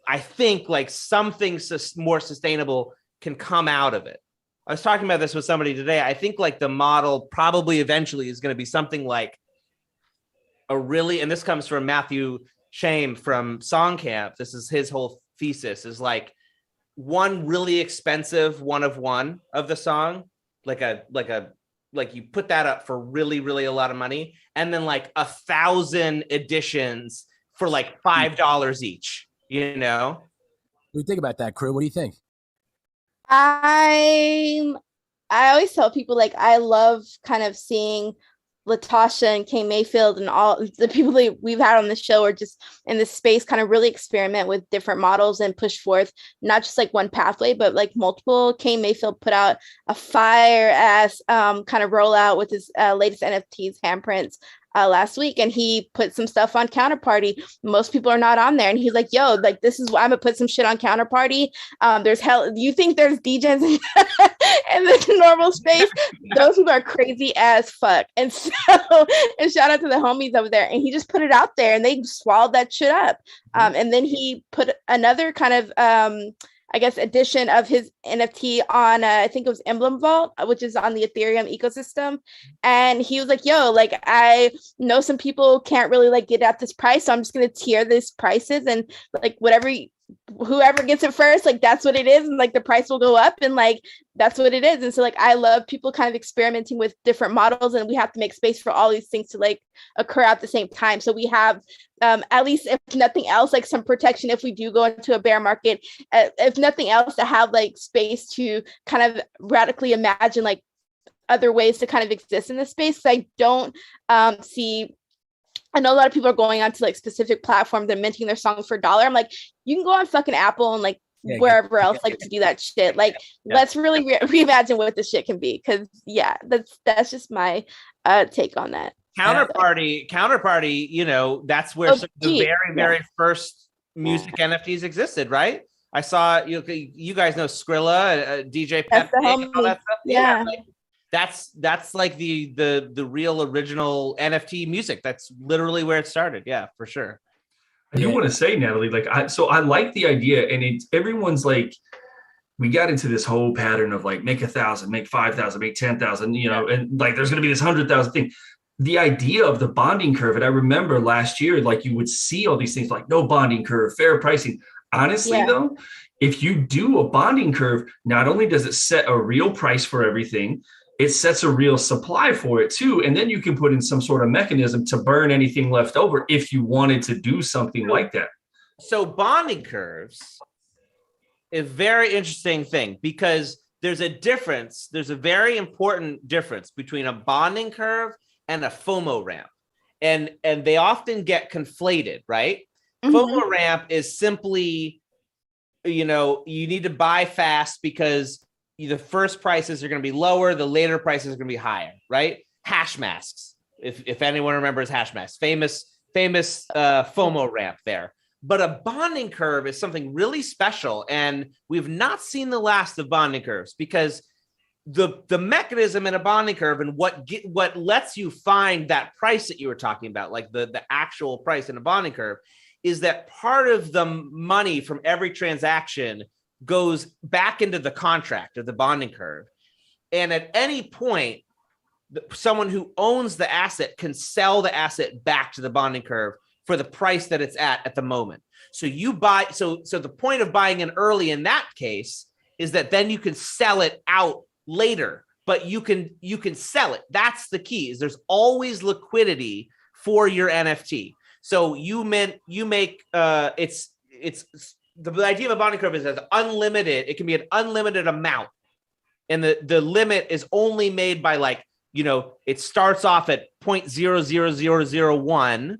I think like something more sustainable can come out of it. I was talking about this with somebody today. I think like the model probably eventually is going to be something like and this comes from Matthew Shame from Song Camp. This is his whole thesis is like, one really expensive one of the song, like you put that up for really, really a lot of money, and then like 1,000 editions for like $5 each, you know? What do you think about that, crew? What do you think? I always tell people like I love kind of seeing Latasha and Kay Mayfield and all the people that we've had on the show are just in this space kind of really experiment with different models and push forth not just like one pathway but like multiple. Kay Mayfield put out a fire ass kind of rollout with his latest NFTs handprints last week, and he put some stuff on Counterparty. Most people are not on there, and he's like, yo, like this is why I'm gonna put some shit on Counterparty. You think there's Degens in the normal space? Those people are crazy as fuck. And so and shout out to the homies over there, and he just put it out there and they swallowed that shit up. And then he put another kind of I guess edition of his NFT on I think it was Emblem Vault, which is on the Ethereum ecosystem. And he was like, yo, like I know some people can't really like get at this price, so I'm just gonna tier these prices, and like whoever gets it first, like that's what it is, and like the price will go up, and like that's what it is. And so like I love people kind of experimenting with different models, and we have to make space for all these things to like occur at the same time. So we have at least, if nothing else, like some protection if we do go into a bear market, if nothing else, to have like space to kind of radically imagine like other ways to kind of exist in this space. So I don't see, I know a lot of people are going on to like specific platforms and minting their songs for $1. I'm like, you can go on fucking Apple and like wherever else like to do that shit. Like let's really reimagine what this shit can be, because that's just my take on that. Counterparty, you know, that's where the very first music NFTs existed, right? I saw you guys know Skrilla, DJ Pep, all that stuff. Yeah. Like, that's like the real original NFT music. That's literally where it started. Yeah, for sure. I do want to say, Natalie, like I like the idea, and everyone's like, we got into this whole pattern of like make 1,000, make 5,000, make 10,000, you know, and like there's going to be this 100,000 thing. The idea of the bonding curve, and I remember last year, like you would see all these things like no bonding curve, fair pricing. Honestly, though, if you do a bonding curve, not only does it set a real price for everything, it sets a real supply for it too. And then you can put in some sort of mechanism to burn anything left over if you wanted to do something like that. So bonding curves is a very interesting thing because there's a difference. There's a very important difference between a bonding curve and a FOMO ramp. And they often get conflated, right? Mm-hmm. FOMO ramp is simply, you know, you need to buy fast because the first prices are going to be lower, the later prices are going to be higher, right? Hash masks, if anyone remembers hash masks, famous FOMO ramp there. But a bonding curve is something really special, and we've not seen the last of bonding curves because the mechanism in a bonding curve and what lets you find that price that you were talking about, like the actual price in a bonding curve, is that part of the money from every transaction goes back into the contract of the bonding curve. And at any point, someone who owns the asset can sell the asset back to the bonding curve for the price that it's at the moment. So you buy, so the point of buying in early in that case is that then you can sell it out later, but you can sell it. That's the key, is there's always liquidity for your NFT. So you make it's the idea of a bonding curve is as unlimited. It can be an unlimited amount, and the limit is only made by, like, you know, it starts off at 0.00001,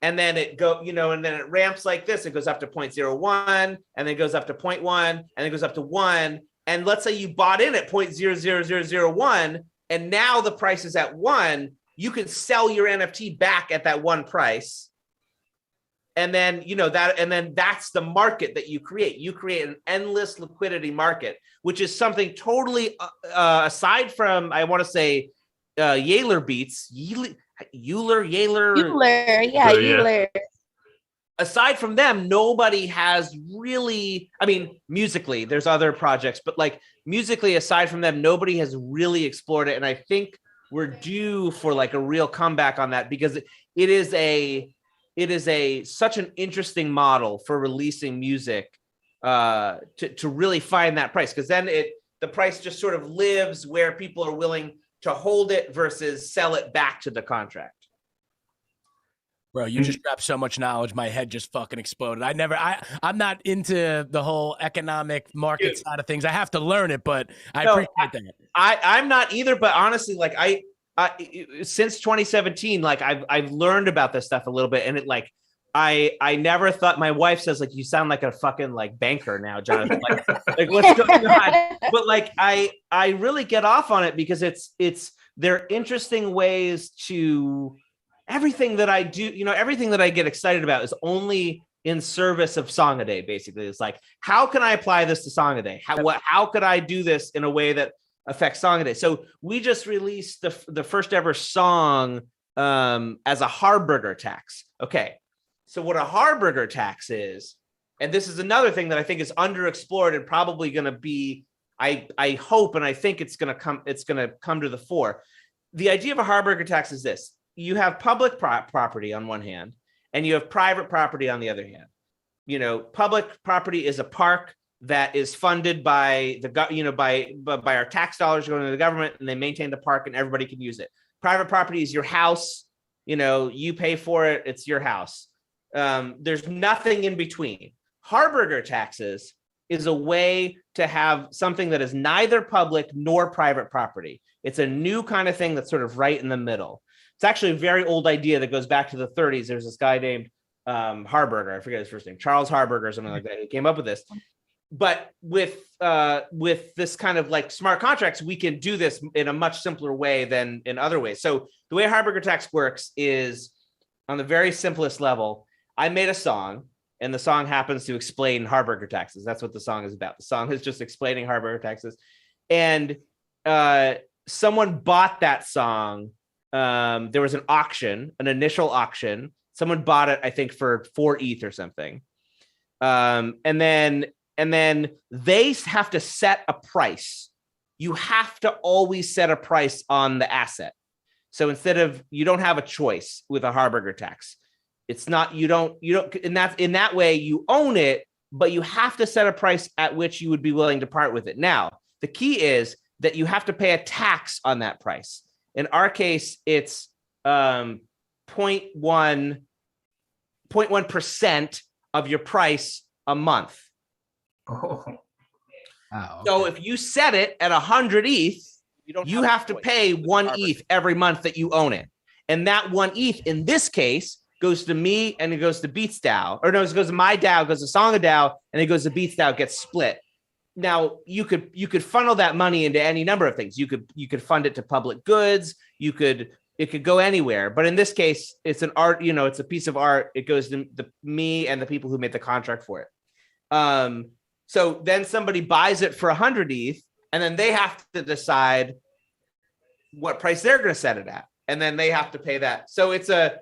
and then it and then it ramps like this. It goes up to 0.01, and then it goes up to 0.1, and then it goes up to 1. And let's say you bought in at 0.00001, and now the price is at 1. You can sell your NFT back at that 1 price. And then, that's the market that you create. You create an endless liquidity market, which is something totally aside from, I want to say, Euler beats. Euler. Aside from them, nobody has really, I mean, musically, there's other projects, but like musically, aside from them, nobody has really explored it. And I think we're due for like a real comeback on that, because it is such an interesting model for releasing music to really find that price. Because then the price just sort of lives where people are willing to hold it versus sell it back to the contract. Bro, you just dropped so much knowledge. My head just fucking exploded. I'm not into the whole economic market side of things. I have to learn it, but I appreciate that. I'm not either, but honestly, like I since 2017, like I've learned about this stuff a little bit, and it like I never thought. My wife says, like, you sound like a fucking like banker now, Jonathan. like what's going on? But like I really get off on it because they're interesting ways to. Everything that I do, everything that I get excited about is only in service of Song a Day. Basically, it's like, how can I apply this to Song a Day? How could I do this in a way that affects Song a Day? So we just released the first ever song as a Harberger tax. Okay, so what a Harberger tax is, and this is another thing that I think is underexplored and probably going to be, I hope, and I think it's going to come to the fore. The idea of a Harberger tax is this. You have public property on one hand, and you have private property on the other hand. Public property is a park that is funded by by our tax dollars going to the government, and they maintain the park, and everybody can use it. Private property is your house. You pay for it; it's your house. There's nothing in between. Harberger taxes is a way to have something that is neither public nor private property. It's a new kind of thing that's sort of right in the middle. It's actually a very old idea that goes back to the 30s. There's this guy named Harberger. I forget his first name, Charles Harberger or something like that. He came up with this. but with this kind of like smart contracts, we can do this in a much simpler way than in other ways. So the way Harberger Tax works is on the very simplest level. I made a song, and the song happens to explain Harberger taxes. That's what the song is about. The song is just explaining Harberger taxes. And someone bought that song. There was an auction, an initial auction. Someone bought it, I think, for 4 ETH or something. And then they have to set a price. You have to always set a price on the asset. So you don't have a choice with a Harberger tax. It's not, you don't, and that's in that way you own it, but you have to set a price at which you would be willing to part with it. Now, the key is that you have to pay a tax on that price. In our case, it's 0.1% of your price a month. Oh. Wow, okay. So if you set it at 100 ETH, you have to pay 1 ETH every month that you own it. And that 1 ETH in this case goes to me and it goes to Beats DAO. Or no, it goes to my DAO, goes to Song of DAO, and it goes to Beats DAO, gets split. Now you could funnel that money into any number of things. You could fund it to public goods. It could go anywhere. But in this case, it's an art, it's a piece of art. It goes to me and the people who made the contract for it. So then somebody buys it for 100 ETH, and then they have to decide what price they're going to set it at. And then they have to pay that. So it's a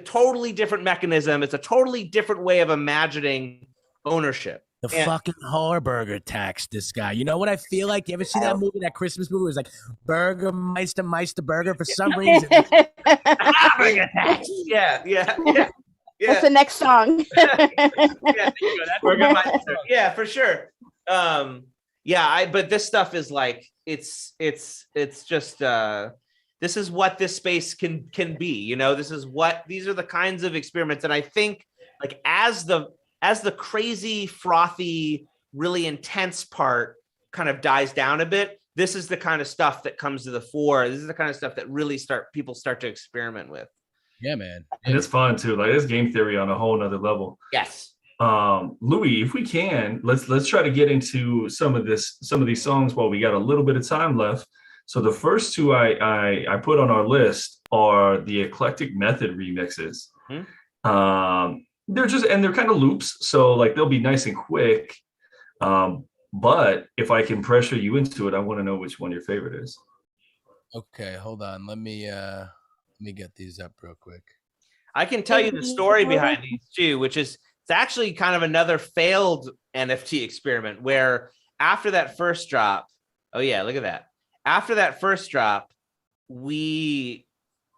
totally different mechanism. It's a totally different way of imagining ownership. The fucking Harberger tax, this guy. You know what I feel like? You ever see that movie, that Christmas movie? It was like Burgermeister Burger for some reason. Harberger tax. Yeah. That's the next song. Yeah, for sure. But this stuff is like, it's just this is what this space can be. These are the kinds of experiments. And I think like as the crazy, frothy, really intense part kind of dies down a bit, this is the kind of stuff that comes to the fore. This is the kind of stuff that really people start to experiment with. Yeah, man. And it's fun too. Like it's game theory on a whole nother level. Yes. Louie, if we can, let's try to get into some of these songs while we got a little bit of time left. So the first two I put on our list are the Eclectic Method remixes. Mm-hmm. They're kind of loops, so like they'll be nice and quick. But if I can pressure you into it, I want to know which one your favorite is. Okay, hold on. Let me get these up real quick. I can tell you the story behind these two, which is it's actually kind of another failed NFT experiment where after that first drop, oh yeah, look at that. After that first drop, I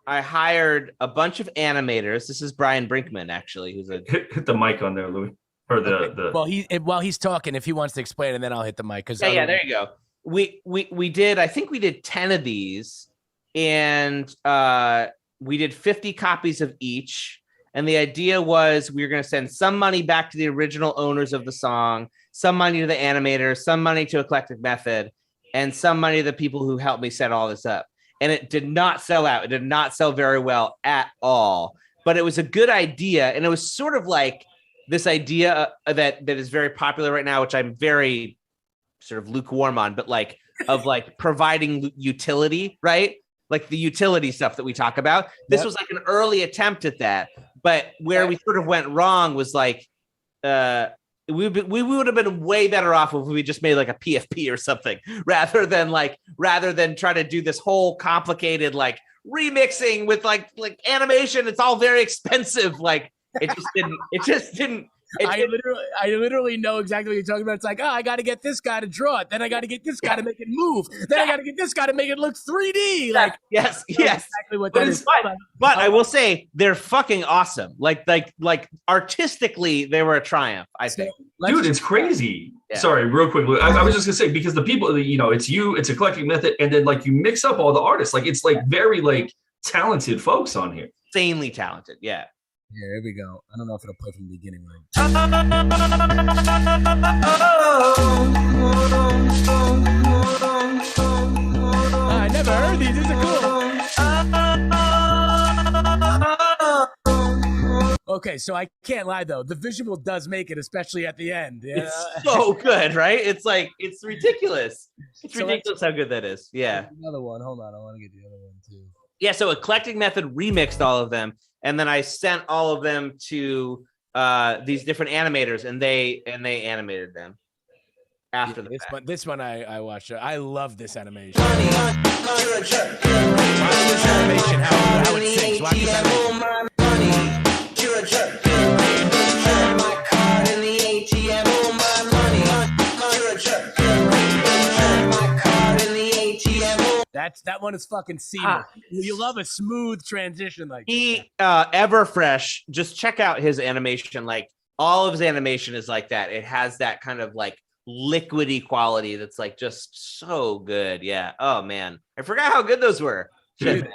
hired a bunch of animators. This is Brian Brinkman, actually, who's hit the mic on there, Louie. Or the Well, while he's talking, if he wants to explain, and then I'll hit the mic. Yeah, there you go. We did 10 of these, and we did 50 copies of each. And the idea was we were going to send some money back to the original owners of the song, some money to the animators, some money to Eclectic Method, and some money to the people who helped me set all this up. And it did not sell out. It did not sell very well at all. But it was a good idea. And it was sort of like this idea that is very popular right now, which I'm very sort of lukewarm on, but like of like providing utility, right? Like the utility stuff that we talk about. This was like an early attempt at that. But where we sort of went wrong was like, we would have been way better off if we just made like a PFP or something rather than try to do this whole complicated like remixing with like animation. It's all very expensive. Like it just didn't. I literally know exactly what you're talking about. It's like, I got to get this guy to draw it. Then I got to get this guy to make it move. Then I got to get this guy to make it look 3D. Like, yes. Exactly what that is. But I will say they're fucking awesome. Like artistically, they were a triumph, I think. Dude, it's crazy. Yeah. Sorry, real quick. I was just gonna say, because the people, it's Eclectic Method, and then like you mix up all the artists. Like it's like very like talented folks on here. Insanely talented, yeah. Yeah, here we go. I don't know if it'll play from the beginning. Right? I never heard these. These are cool. Okay, so I can't lie though. The visual does make it, especially at the end. Yeah. It's so good, right? It's like it's ridiculous. It's So ridiculous how good that is. Yeah. Another one. Hold on, I want to get the other one too. Yeah. So Eclectic Method remixed all of them, and then I sent all of them to these different animators, and they animated them after this one I watched. I love this animation. Watch this animation, how it sings. Watch this animation. You're a jerk. My card in the ATM. Oh, my money. You're a jerk. My card in the ATM. That one is fucking seamless. You love a smooth transition like that. Everfresh. Just check out his animation. Like all of his animation is like that. It has that kind of like liquidy quality that's like just so good. Yeah. Oh man, I forgot how good those were. Dude,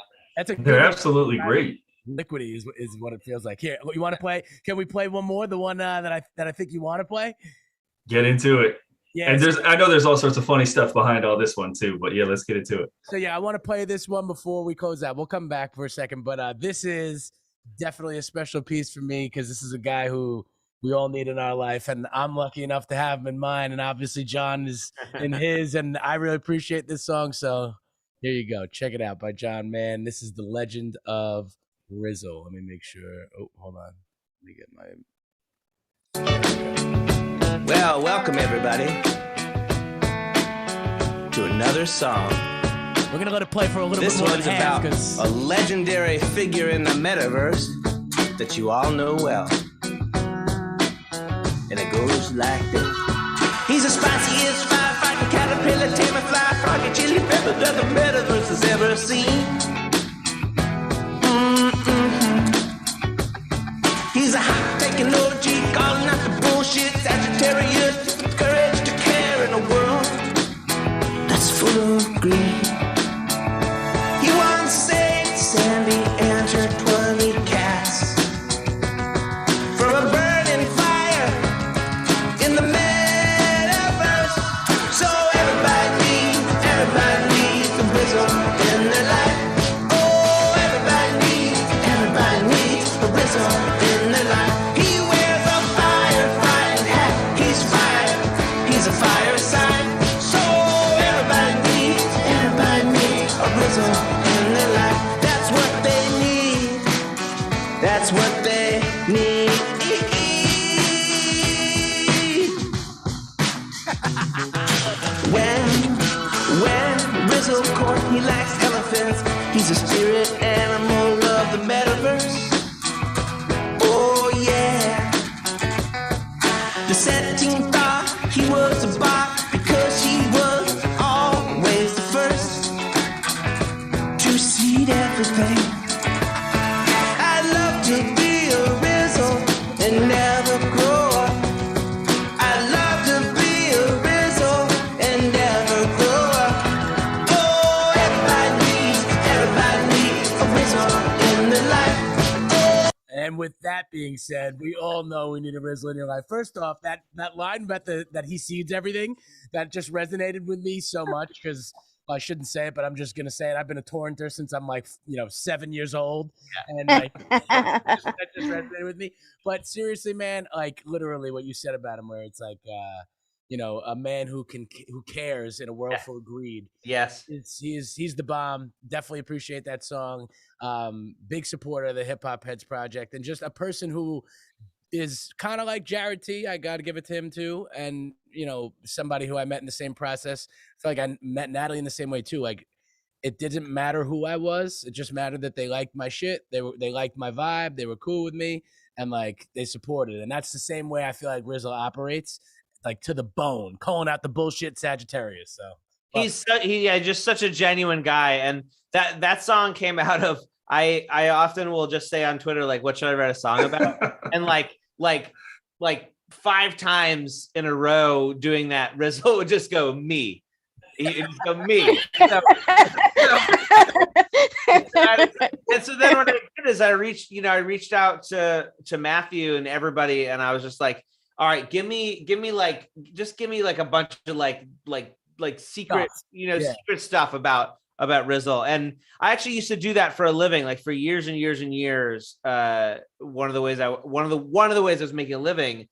they're absolutely great. Liquidy is what it feels like. Here, you want to play? Can we play one more? The one that I think you want to play. Get into it. Yeah, and I know there's all sorts of funny stuff behind all this one too. But yeah, let's get into it. So yeah, I want to play this one before we close out. We'll come back for a second, but this is definitely a special piece for me because this is a guy who we all need in our life, and I'm lucky enough to have him in mine, and obviously John is in his, and I really appreciate this song. So here you go. Check it out by John Mann. This is The Legend of Rizzle. Let me make sure. Oh, hold on. Let me get my. Well, welcome everybody to another song. We're gonna let it play for a little bit more. This one's about a legendary figure in the metaverse that you all know well, and it goes like this. He's a spiciest firefighting caterpillar, tamer fly, froggy chili pepper that the metaverse has ever seen. He's a hot-taking OG, calling out the bullshit, Sagittarius, courage to care in a world that's full of greed. He once saved Sandy and her 20 cats from a burning fire in the metaverse. So everybody needs the Rizzle in their life. Oh, everybody needs the Rizzle. That's what they need. When Rizzle court, he likes elephants. He's a spirit animal of the metaverse. Oh yeah. Dissenting thought he was a bot because he was always the first to see everything. To be a Rizzle and never grow up. I love to be a Rizzle and never grow up. Oh, everybody needs a Rizzle in their life. Oh. And with that being said, we all know we need a Rizzle in your life. First off, that line about that he seeds everything, that just resonated with me so much because I shouldn't say it, but I'm just gonna say it. I've been a torrenter since I'm like 7 years old, and like that just resonated with me. But seriously, man, like literally what you said about him, where it's like a man who cares in a world full of greed. Yes, he's the bomb. Definitely appreciate that song. Big supporter of the Hip Hop Heads Project, and just a person who is kind of like Jared T. I got to give it to him too. And, somebody who I met in the same process. I feel like I met Natalie in the same way too. Like it didn't matter who I was. It just mattered that they liked my shit. They liked my vibe. They were cool with me and like they supported. And that's the same way I feel like Rizzle operates, like to the bone, calling out the bullshit Sagittarius. So he's just such a genuine guy. And that song came out of, I often will just say on Twitter, like, what should I write a song about? And like 5 times in a row doing that, Rizzle would just go, me. He'd just go, me. And so then what I did is I reached out to Matthew and everybody, and I was just like, all right, give me like a bunch of like secret, secret stuff about about Rizzle. And I actually used to do that for a living, like for years and years and years. One of the ways I was making a living,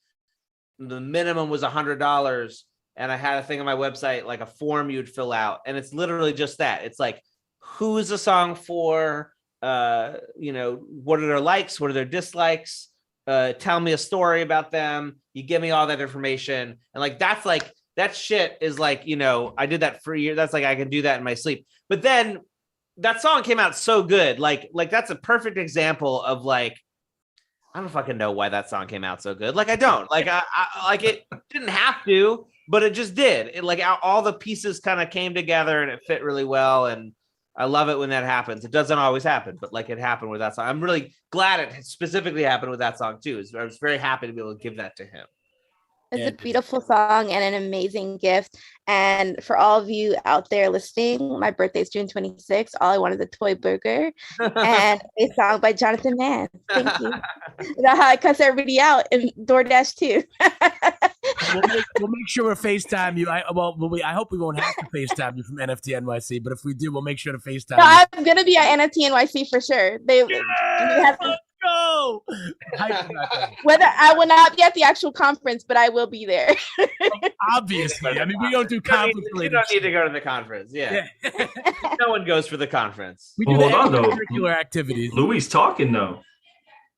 the minimum was $100. And I had a thing on my website, like a form you'd fill out. And it's literally just that. It's like, who is the song for? What are their likes? What are their dislikes? Tell me a story about them. You give me all that information. And like, that shit is like, I did that for a year. That's like, I can do that in my sleep. But then that song came out so good. Like that's a perfect example of like, I don't fucking know why that song came out so good. Like, I don't like, I like it didn't have to, but it just did. It like all the pieces kind of came together and it fit really well. And I love it when that happens. It doesn't always happen, but like it happened with that song. I'm really glad it specifically happened with that song too. I was very happy to be able to give that to him. It's a beautiful song and an amazing gift. And for all of you out there listening, my birthday is June 26th. All I want is a toy burger and a song by Jonathan Mann. Thank you. That's how I cuss everybody out in DoorDash too. We'll make sure we'll FaceTime you. I hope we won't have to FaceTime you from NFT NYC, but if we do, we'll make sure to FaceTime No, you. I'm going to be at NFT NYC for sure. Go! Whether I will not be at the actual conference, but I will be there. Obviously. I mean, we don't do conference. You don't need to go to the conference. Yeah. No one goes for the conference. We do hold on, though. curricular activities. Louie's talking, though.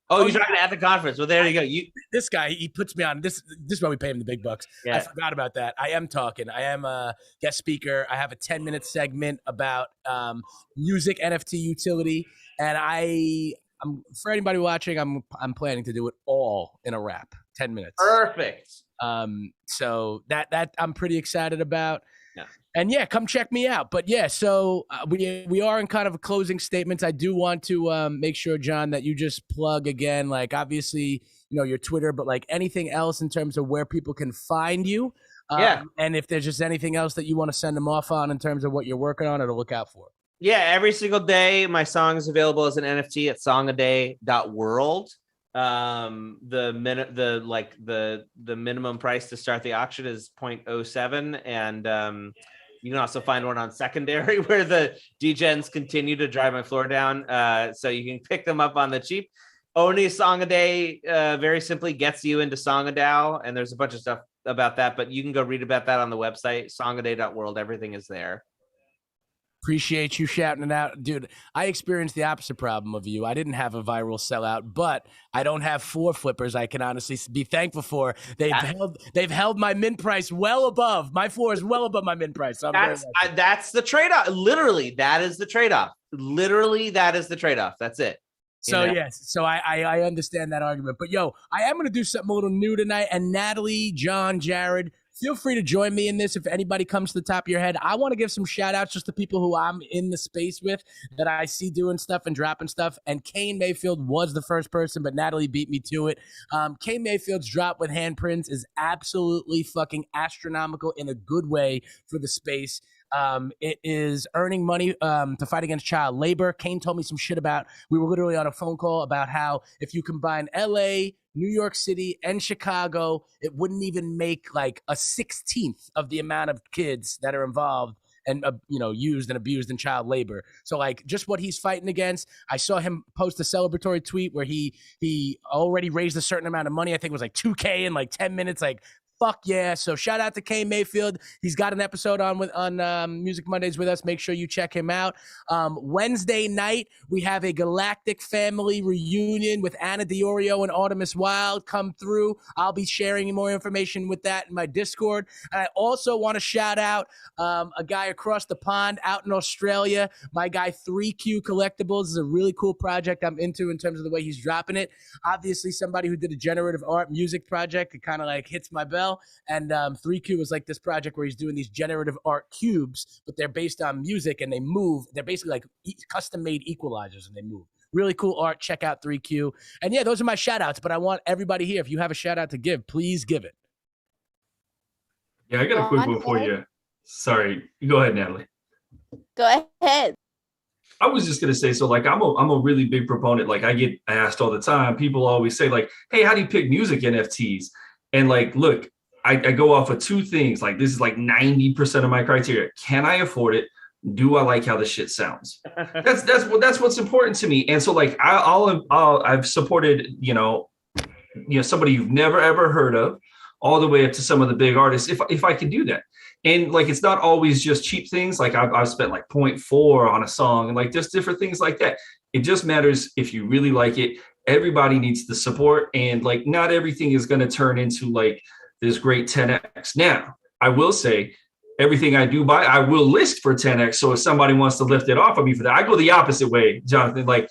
Oh, you're talking at the conference. Well, there you go. This guy, he puts me on. This is why we pay him the big bucks. Yeah. I forgot about that. I am talking. I am a guest speaker. I have a 10-minute segment about music NFT utility. And I'm for anybody watching, I'm planning to do it all in a wrap, 10 minutes. Perfect. So that I'm pretty excited about. Yeah. And yeah, come check me out. But yeah, so we are in kind of a closing statements. I do want to make sure, John, that you just plug again, like obviously, your Twitter, but like anything else in terms of where people can find you. Yeah. And if there's just anything else that you want to send them off on in terms of what you're working on or to look out for. Yeah, every single day my song is available as an NFT at songaday.world. The minimum price to start the auction is 0.07, and you can also find one on secondary where the Degens continue to drive my floor down, so you can pick them up on the cheap. Only a song a day very simply gets you into Songadao, and there's a bunch of stuff about that, but you can go read about that on the website, songaday.world. Everything is there. Appreciate you shouting it out. Dude, I experienced the opposite problem of you. I didn't have a viral sellout, but I don't have 4 flippers I can honestly be thankful for. They've held my mint price well above. My 4 is well above my mint price. So that's the trade-off. Literally, that is the trade-off. That's it. So yes, so I understand that argument. But yo, I am going to do something a little new tonight. And Natalie, John, Jared, feel free to join me in this. If anybody comes to the top of your head, I want to give some shout outs just to people who I'm in the space with that I see doing stuff and dropping stuff. And Kane Mayfield was the first person, but Natalie beat me to it. Kane Mayfield's drop with handprints is absolutely fucking astronomical in a good way for the space. It is earning money to fight against child labor. Kane told me some shit about, we were literally on a phone call about how if you combine LA, New York City, and Chicago, it wouldn't even make like a 16th of the amount of kids that are involved and used and abused in child labor. So like just what he's fighting against. I saw him post a celebratory tweet where he already raised a certain amount of money. I think it was like $2,000 in like 10 minutes. Like, fuck yeah. So shout out to Kane Mayfield. He's got an episode on Music Mondays with us. Make sure you check him out. Wednesday night, we have a Galactic family reunion with Anna Diorio and Artemis Wild come through. I'll be sharing more information with that in my Discord. And I also want to shout out a guy across the pond out in Australia. My guy 3Q Collectibles is a really cool project I'm into in terms of the way he's dropping it. Obviously, somebody who did a generative art music project, it kind of like hits my bell. And 3Q is like this project where he's doing these generative art cubes, but they're based on music and they move. They're basically like custom made equalizers and they move. Really cool art. Check out 3Q. And yeah, those are my shout outs, but I want everybody here, if you have a shout out to give, please give it. Yeah, I got a quick one for you. Sorry. Go ahead, Natalie. Go ahead. I was just going to say, so like, I'm a really big proponent. Like I get asked all the time, people always say like, hey, how do you pick music NFTs? And like, look, I go off of 2 things. Like this is like 90% of my criteria. Can I afford it? do I like how the shit sounds? That's what's important to me. And so like I've supported, somebody you've never ever heard of, all the way up to some of the big artists, if I could do that. And like, it's not always just cheap things. Like I've spent like 0.4 on a song, and like just different things like that. It just matters if you really like it. Everybody needs the support, and like not everything is going to turn into like this great 10x. Now, I will say everything I do buy, I will list for 10x. So if somebody wants to lift it off of me for that, I go the opposite way, Jonathan. Like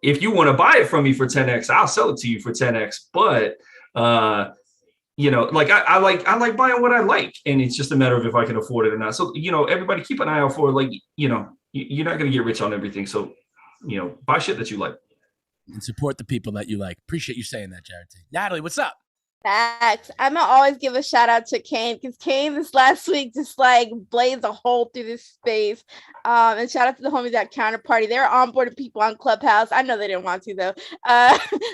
if you want to buy it from me for 10x, I'll sell it to you for 10x. But like I like buying what I like, and it's just a matter of if I can afford it or not. So, everybody keep an eye out for, like, you're not going to get rich on everything. So, buy shit that you like. And support the people that you like. Appreciate you saying that, Jared T. Natalie, what's up? Facts. I'm gonna always give a shout out to Kane, because Kane this last week just like blazed a hole through this space. And shout out to the homies at Counterparty. They're onboarding people on Clubhouse. I know they didn't want to though.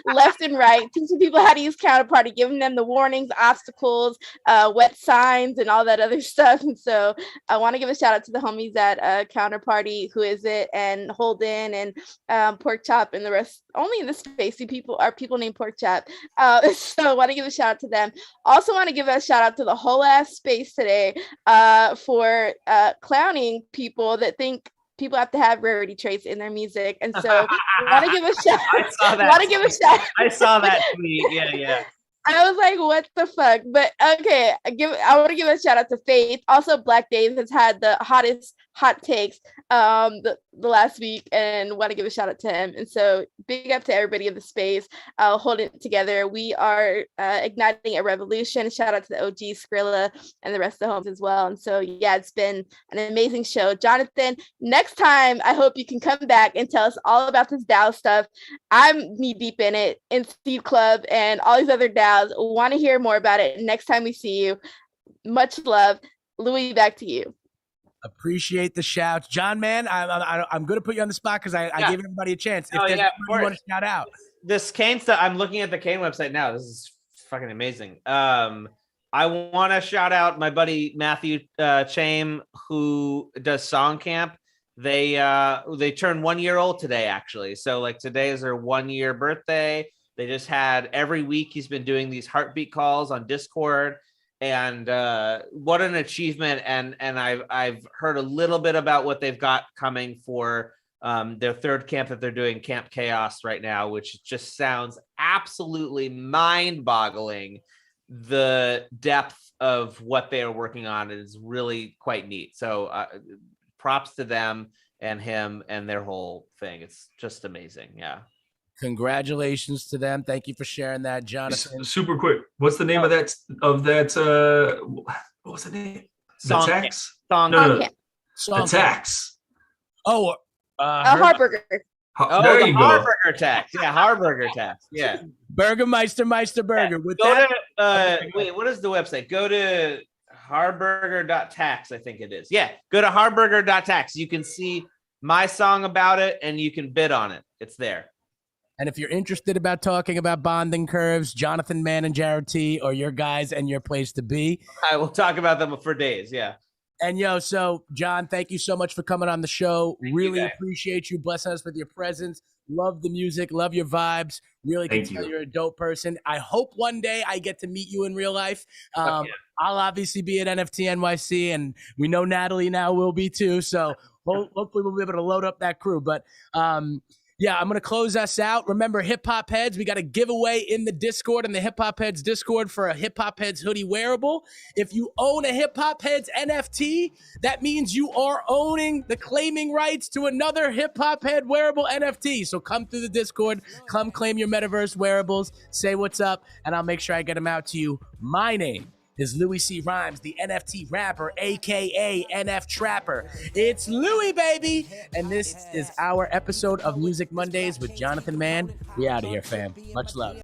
Left and right, teaching people how to use Counterparty, giving them the warnings, obstacles, wet signs, and all that other stuff. And so I want to give a shout out to the homies at Counterparty, Who Is It, and Holden, and Pork Chop, and the rest. Only in this space do people named Pork Chop. So I want to give a shout out to them. Also want to give a shout out to the whole ass space today for clowning people that think people have to have rarity traits in their music. And so want to give a shout. I saw that. Want to give a shout. I saw that tweet. Yeah. I was like, what the fuck? But okay, I want to give a shout out to Faith. Also, Black Dave has had the hottest hot takes the last week, and want to give a shout out to him. And so big up to everybody in the space holding it together. We are igniting a revolution. Shout out to the OG Skrilla and the rest of the homes as well. And so yeah, it's been an amazing show. Jonathan, next time I hope you can come back and tell us all about this DAO stuff. I'm knee deep in it, in Steve Club and all these other DAOs. Want to hear more about it next time we see you. Much love. Louie, back to you. Appreciate the shouts. John, man, I'm going to put you on the spot because I gave everybody a chance. If there's you want to shout out. This Kane stuff, I'm looking at the Kane website now. This is fucking amazing. I want to shout out my buddy Matthew Chame, who does Song Camp. They turned 1 year old today, actually. So like today is their 1 year birthday. They just had every week he's been doing these heartbeat calls on Discord. And what an achievement. And I've heard a little bit about what they've got coming for their third camp that they're doing, Camp Chaos, right now, which just sounds absolutely mind-boggling. The depth of what they are working on is really quite neat. So props to them and him and their whole thing. It's just amazing. Yeah. Congratulations to them. Thank you for sharing that, Jonathan. Super quick. What's the name of that? What was the name? Song the tax? Song no. Song the tax. Oh, Harberger. There you go. Harberger Tax. Yeah, Harberger Tax. Yeah. Meister Burger. With go that, to, wait, what is the website? Go to harberger.tax, I think it is. Yeah, go to harberger.tax. You can see my song about it, and you can bid on it. It's there. And if you're interested about talking about bonding curves, Jonathan Mann and Jared T are your guys and your place to be. I will talk about them for days. Yeah. And so John, thank you so much for coming on the show. Really appreciate you blessing us with your presence. Love the music. Love your vibes. Really can tell you're a dope person. I hope one day I get to meet you in real life. I'll obviously be at NFT NYC, and we know Natalie now will be too. So hopefully we'll be able to load up that crew. But yeah, I'm going to close us out. Remember, Hip Hop Heads, we got a giveaway in the Discord, in the Hip Hop Heads Discord, for a Hip Hop Heads hoodie wearable. If you own a Hip Hop Heads NFT, that means you are owning the claiming rights to another Hip Hop Head wearable NFT. So come through the Discord, come claim your metaverse wearables, say what's up, and I'll make sure I get them out to you. My name is Louie C. Rhymes, the NFT rapper, a.k.a. NF Trapper. It's Louie, baby! And this is our episode of Music Mondays with Jonathan Mann. We out of here, fam. Much love.